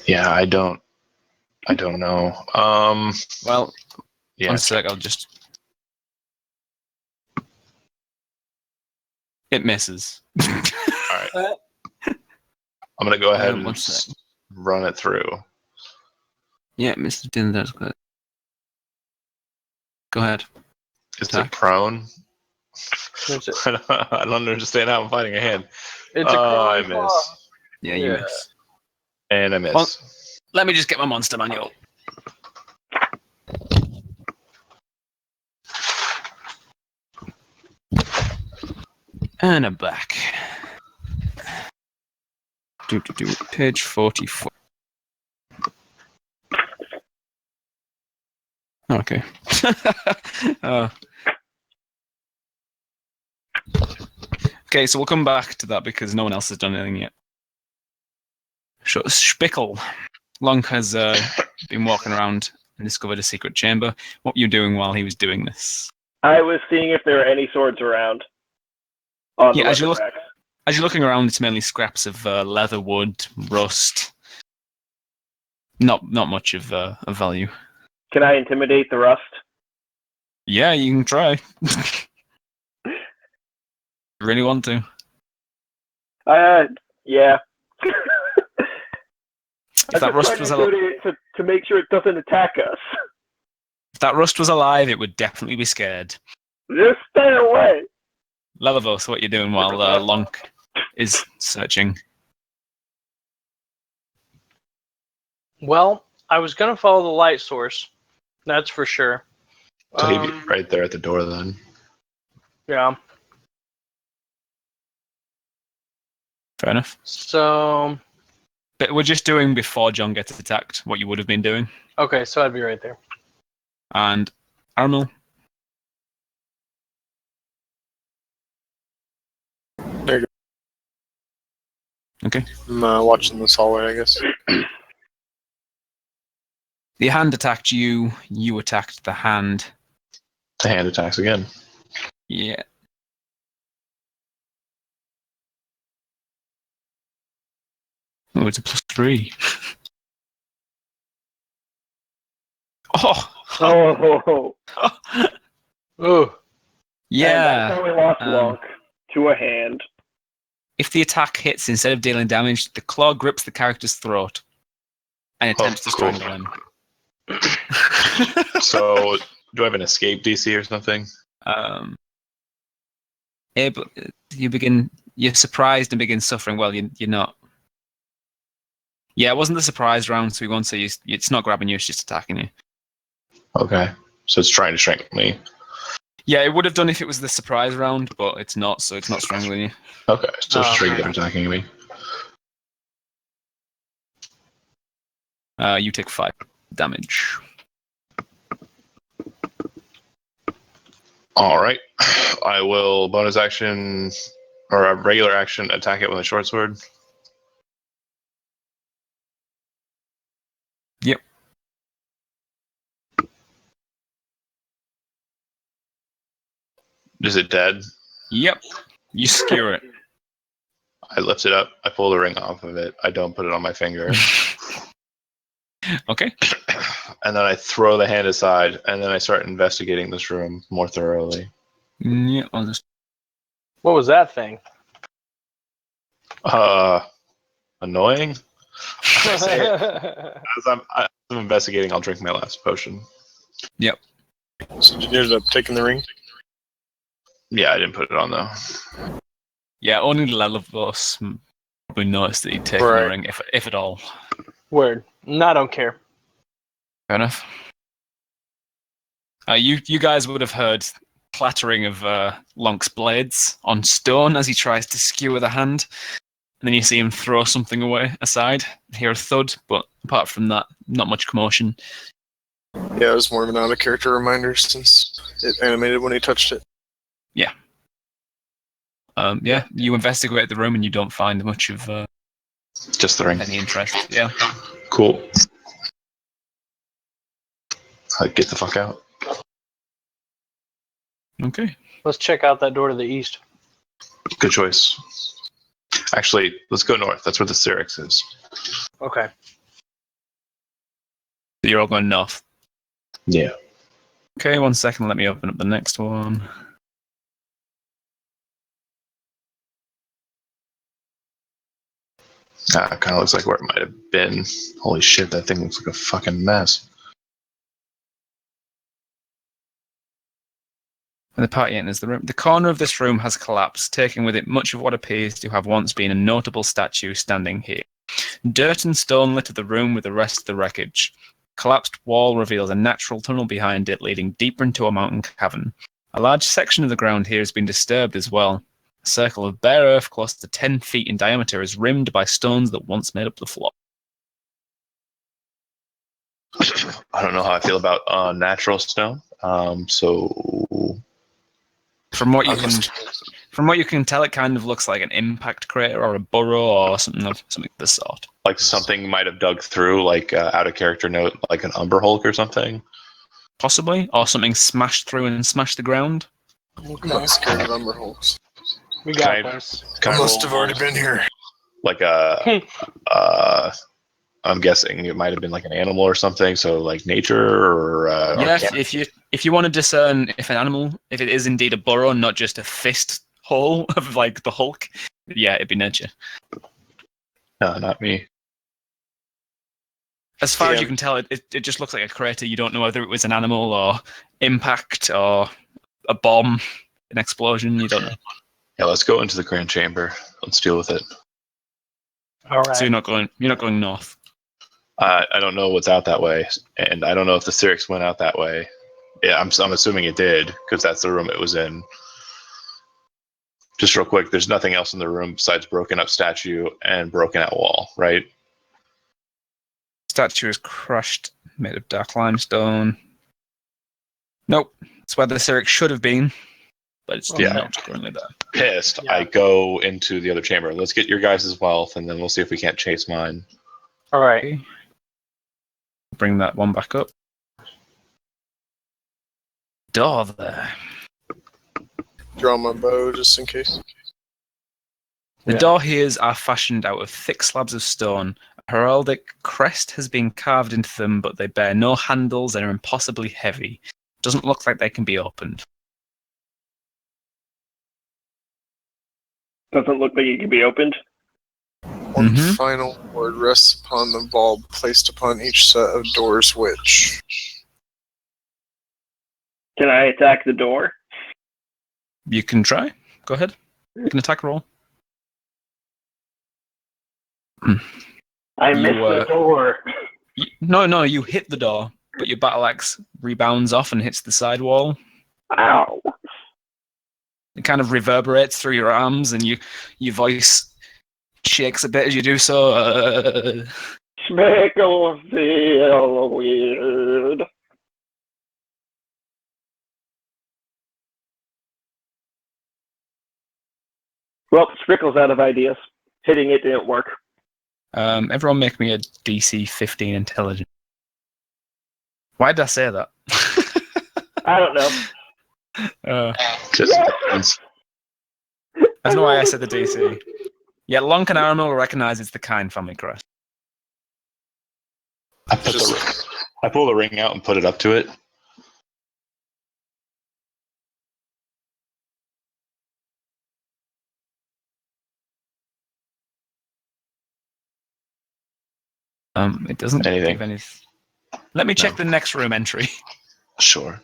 Yeah, I don't know. Well, yeah. 1 sec, I'll just... It misses. Alright. I'm gonna go ahead and run it through. Yeah, Mr. Din, that's good. Go ahead. Is it prone? I don't understand how I'm fighting a hand. It's a I miss. Yeah, you miss. And I miss. Well, let me just get my monster manual. And I'm back. Page 44. Okay. Okay, so we'll come back to that because no one else has done anything yet. So, Spickle. Long has been walking around and discovered a secret chamber. What were you doing while he was doing this? I was seeing if there are any swords around. On the As weapon racks. you're looking around, it's mainly scraps of leather, wood, rust. Not much of value. Can I intimidate the rust? Yeah, you can try. Really want to? Yeah. If that rust was to make sure it doesn't attack us. If that rust was alive, it would definitely be scared. Just stay away. Lelavos, what you doing while Lonk is searching? Well, I was gonna follow the light source. That's for sure. So he'd be right there at the door then. Yeah. Fair enough. So. But we're just doing before John gets attacked, what you would have been doing. Okay, so I'd be right there. And Armel. There you go. Okay. I'm watching this hallway, I guess. The hand attacked you. You attacked the hand. The hand attacks again. Yeah. Oh, it's a +3. Oh. Oh. Ooh. Yeah. That's how we lost Lonk to a hand. If the attack hits, instead of dealing damage, the claw grips the character's throat and attempts to strangle him. So, do I have an escape DC or something? You're surprised and begin suffering. Well, you're not. Yeah, it wasn't the surprise round, so we won't say it's not grabbing you, it's just attacking you. Okay. So it's trying to strangle me. Yeah, it would have done if it was the surprise round, but it's not, so it's not strangling you. Okay, so it's straight there attacking me. You take 5 damage. Alright. I will bonus action, or a regular action, attack it with a short sword. Yep. Is it dead? Yep. You skewer it. I lift it up. I pull the ring off of it. I don't put it on my finger. Okay. And then I throw the hand aside, and then I start investigating this room more thoroughly. Yeah, I'll just... What was that thing? Annoying? As I'm investigating, I'll drink my last potion. Yep. So you ended up taking the ring? Yeah, I didn't put it on though. Yeah, only the level of boss probably noticed that he'd taken the ring, if at all. Word. No, I don't care. Fair enough. You guys would have heard clattering of Lonk's blades on stone as he tries to skewer the hand. And then you see him throw something aside, hear a thud, but apart from that, not much commotion. Yeah, it was more of an out-of-character reminder since it animated when he touched it. Yeah. Yeah, you investigate the room and you don't find much of just the ring. Any interest. Yeah. Cool. Get the fuck out. Okay. Let's check out that door to the east. Good choice. Actually, let's go north. That's where the Syrinx is. Okay. So you're all going north. Yeah. Okay, 1 second. Let me open up the next one. It kind of looks like where it might have been. Holy shit, that thing looks like a fucking mess. When the party enters the room, the corner of this room has collapsed, taking with it much of what appears to have once been a notable statue standing here. Dirt and stone litter the room with the rest of the wreckage. Collapsed wall reveals a natural tunnel behind it, leading deeper into a mountain cavern. A large section of the ground here has been disturbed as well. A circle of bare earth close to 10 feet in diameter is rimmed by stones that once made up the floor. I don't know how I feel about natural stone. So From what you I can, must- from what you can tell, it kind of looks like an impact crater or a burrow or something of the sort. like something might have dug through, like out of character note, like an Umber Hulk or something. Possibly, or something smashed through and smashed the ground. I'm not scared of Umber Hulks. We got Can I- this. Can I I must roll have already been here. like a I'm guessing it might have been like an animal or something. So like nature or Yeah, arcana? if you want to discern if if it is indeed a burrow, not just a fist hole of like the Hulk, yeah, it'd be nature. No, not me. As far as Yeah. you can tell, it just looks like a crater. You don't know whether it was an animal or impact or a bomb, an explosion. You don't know. Yeah, let's go into the Grand Chamber. Let's deal with it. All right. So you're not going north. I don't know what's out that way, and I don't know if the Syrinx went out that way. Yeah, I'm assuming it did because that's the room it was in. Just real quick, there's nothing else in the room besides broken up statue and broken out wall, right? Statue is crushed, made of dark limestone. Nope, it's where the Syrinx should have been, but it's Yeah. not currently there. Pissed. Yeah. I go into the other chamber. Let's get your guys' wealth, and then we'll see if we can't chase mine. All right. Okay. Bring that one back up. Door there. Draw my bow just in case. The Yeah. door heres are fashioned out of thick slabs of stone. A heraldic crest has been carved into them, but they bear no handles and are impossibly heavy. Doesn't look like they can be opened. Doesn't look like it can be opened. One Mhm. final word rests upon the bulb placed upon each set of doors, which Can I attack the door? You can try. Go ahead. You can attack roll. I You, missed the door. No, you hit the door, but your battle axe rebounds off and hits the side wall. Ow. It kind of reverberates through your arms, and your voice shakes a bit as you do so. Schmeckle feel weird. Well, Sprickle's out of ideas. Hitting it didn't work. Everyone make me a DC 15 intelligence. Why did I say that? I don't know. Just Yes! I don't know why I said the DC. Yeah, Lonkin Armor will recognize it's the Kind family crest. I pull the ring out and put it up to it. It doesn't Anything. give any. Let me check the next room entry. Sure.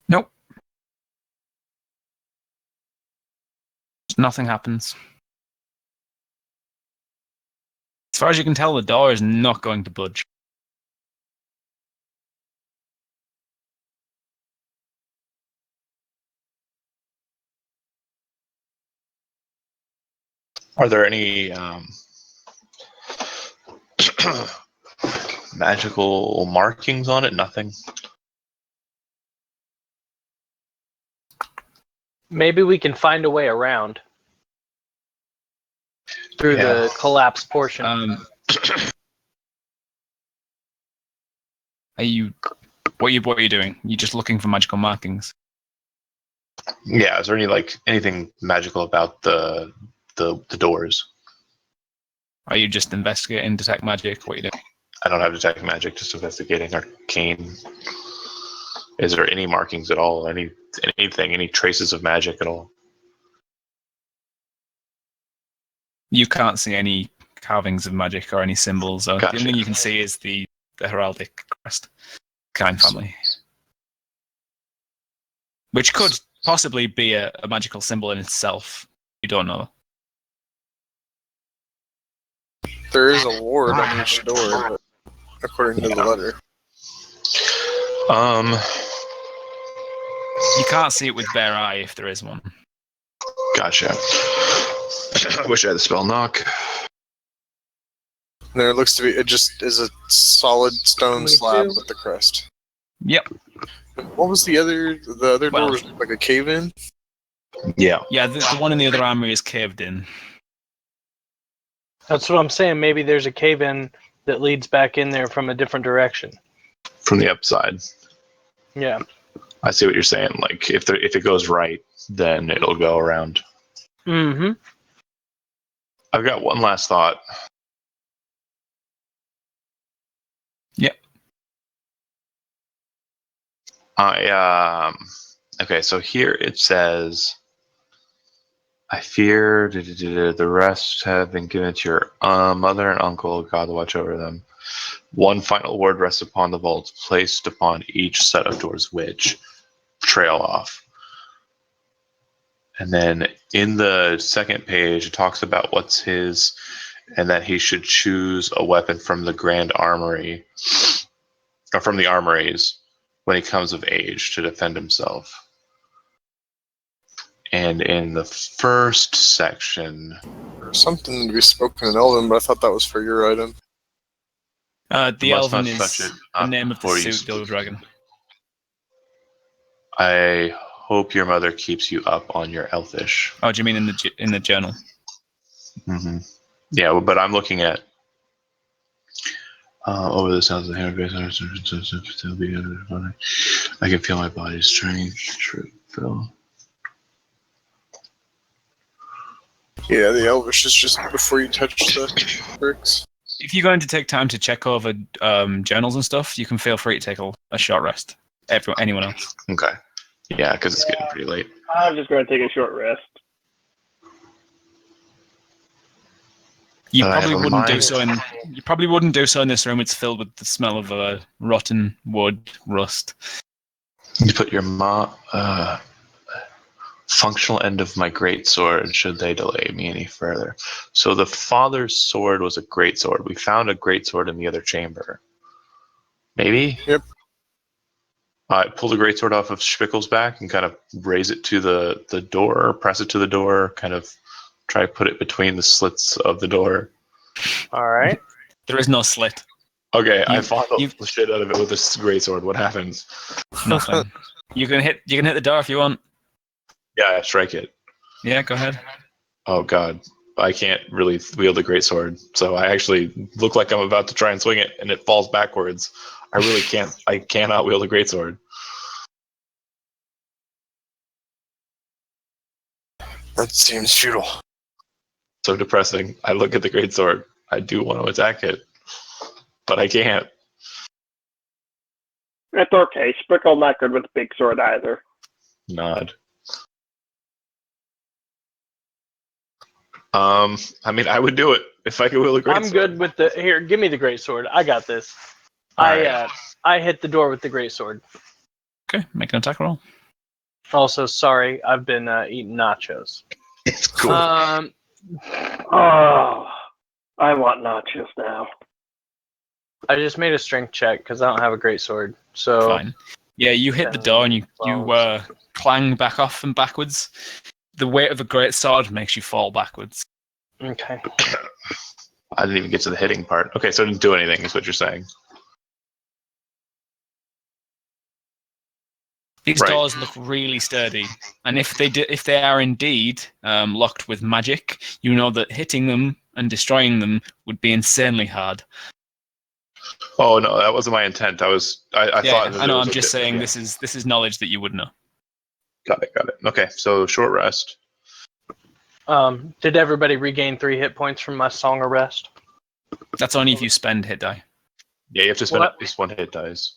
Nope. Nothing happens. As far as you can tell, the door is not going to budge. Are there any magical markings on it? Nothing. Maybe we can find a way around through the collapsed portion. Are you? What are you doing? You just looking for magical markings? Yeah. Is there anything magical about the doors? Are you just investigating detect magic? What are you doing? I don't have detect magic. Just investigating arcane. Is there any markings at all? Anything? Any traces of magic at all? You can't see any carvings of magic or any symbols. So Gotcha. The only thing you can see is the heraldic crest, Kind family, which could possibly be a magical symbol in itself. You don't know. There is a ward on each door, but according to the letter. You can't see it with bare eye if there is one. Gotcha. I wish I had the spell knock. There looks to be, it just is a solid stone Me slab too. with the crest. Yep. What was the other door Well- was like a cave in? Yeah. Yeah, the one in the other armory is caved in. That's what I'm saying. Maybe there's a cave-in that leads back in there from a different direction. From the upside. Yeah. I see what you're saying. Like, if it goes right, then it'll go around. Mm-hmm. I've got one last thought. Yep. Okay, so here it says, I fear the rest have been given to your mother and uncle. God will watch over them. One final word rests upon the vault, placed upon each set of doors, which trail off. And then in the second page, it talks about what's his, and that he should choose a weapon from the Grand Armory, or from the armories, when he comes of age to defend himself. And in the first section, There's something to be spoken in Elven, but I thought that was for your item. The must Elven not touch is it, the name of the before you suit, Bill Dragon. I hope your mother keeps you up on your Elfish. Oh, do you mean in the journal? Mm-hmm. Yeah, well, but I'm looking at over the sounds of the hammer grace. I can feel my body's strength. True, Phil. Yeah, the Elvish is just before you touch the bricks. If you're going to take time to check over journals and stuff, you can feel free to take a short rest. Anyone else? Okay. Yeah, because it's getting pretty late. I'm just going to take a short rest. You But I probably have a wouldn't do mind. so in. You probably wouldn't do so in this room. It's filled with the smell of rotten wood, rust. You put your functional end of my great sword should they delay me any further. So the father's sword was a great sword. We found a great sword in the other chamber. Maybe? Yep. I pull the great sword off of Spickel's back and kind of raise it to the door, press it to the door, kind of try to put it between the slits of the door. All right. There is no slit. Okay, I You- fondle you- the shit out of it with this great sword. What happens? Nothing. You can hit the door if you want. Yeah, I strike it. Yeah, go ahead. Oh god, I can't really wield a great sword, so I actually look like I'm about to try and swing it, and it falls backwards. I really can't. I cannot wield a great sword. That seems futile. So depressing. I look at the great sword. I do want to attack it, but I can't. It's okay. Sprickle not good with a big sword either. Nod. I mean, I would do it if I could wield a great I'm sword. good with the. Here, give me the great sword. I got this. All I hit the door with the great sword. Okay, make an attack roll. Also, sorry, I've been eating nachos. It's cool. Um, Oh, I want nachos now. I just made a strength check because I don't have a great sword. So Fine. Yeah, you hit the door and you clang back off and backwards. The weight of a great sword makes you fall backwards. okay. I didn't even get to the hitting part. Okay, so I didn't do anything, is what you're saying. These Right. doors look really sturdy, and if they are indeed locked with magic, you know that hitting them and destroying them would be insanely hard. Oh no, that wasn't my intent. I thought. That I know. it was I'm just okay. saying Yeah. this is knowledge that you would know. Got it. Okay, so short rest. Did everybody regain 3 hit points from my Song of Rest? That's only if you spend hit die. Yeah, you have to spend What? at least one hit dice.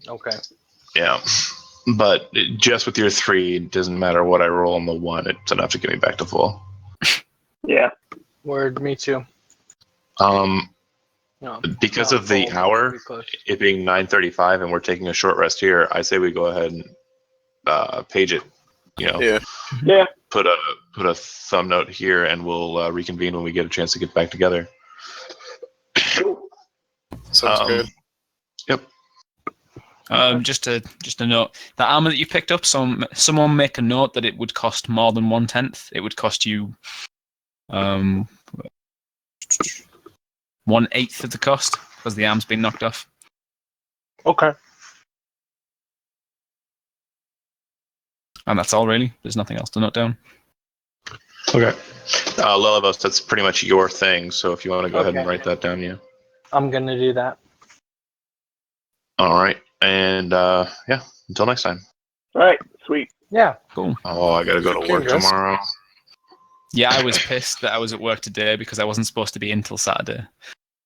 Okay. Yeah, but just with your 3, it doesn't matter what I roll on the 1. It's enough to get me back to full. Yeah. Word, me too. No, Because no, of the full. hour, Pretty close. it being 9:35, and we're taking a short rest here, I say we go ahead and page it. Yeah. put a thumb note here, and we'll reconvene when we get a chance to get back together. Sounds good. Yep. Just a note. The armor that you picked up, someone make a note that it would cost more than 1/10. It would cost you 1/8 of the cost because the arm's been knocked off. Okay. And that's all really. There's nothing else to note down. Okay. Lelivos, that's pretty much your thing. So if you want to go ahead and Okay. write that down, yeah. I'm gonna do that. All right. And yeah, until next time. All right, sweet. Yeah. Cool. Oh, I got to go to work Congrats. tomorrow. Yeah, I was pissed that I was at work today because I wasn't supposed to be in till Saturday.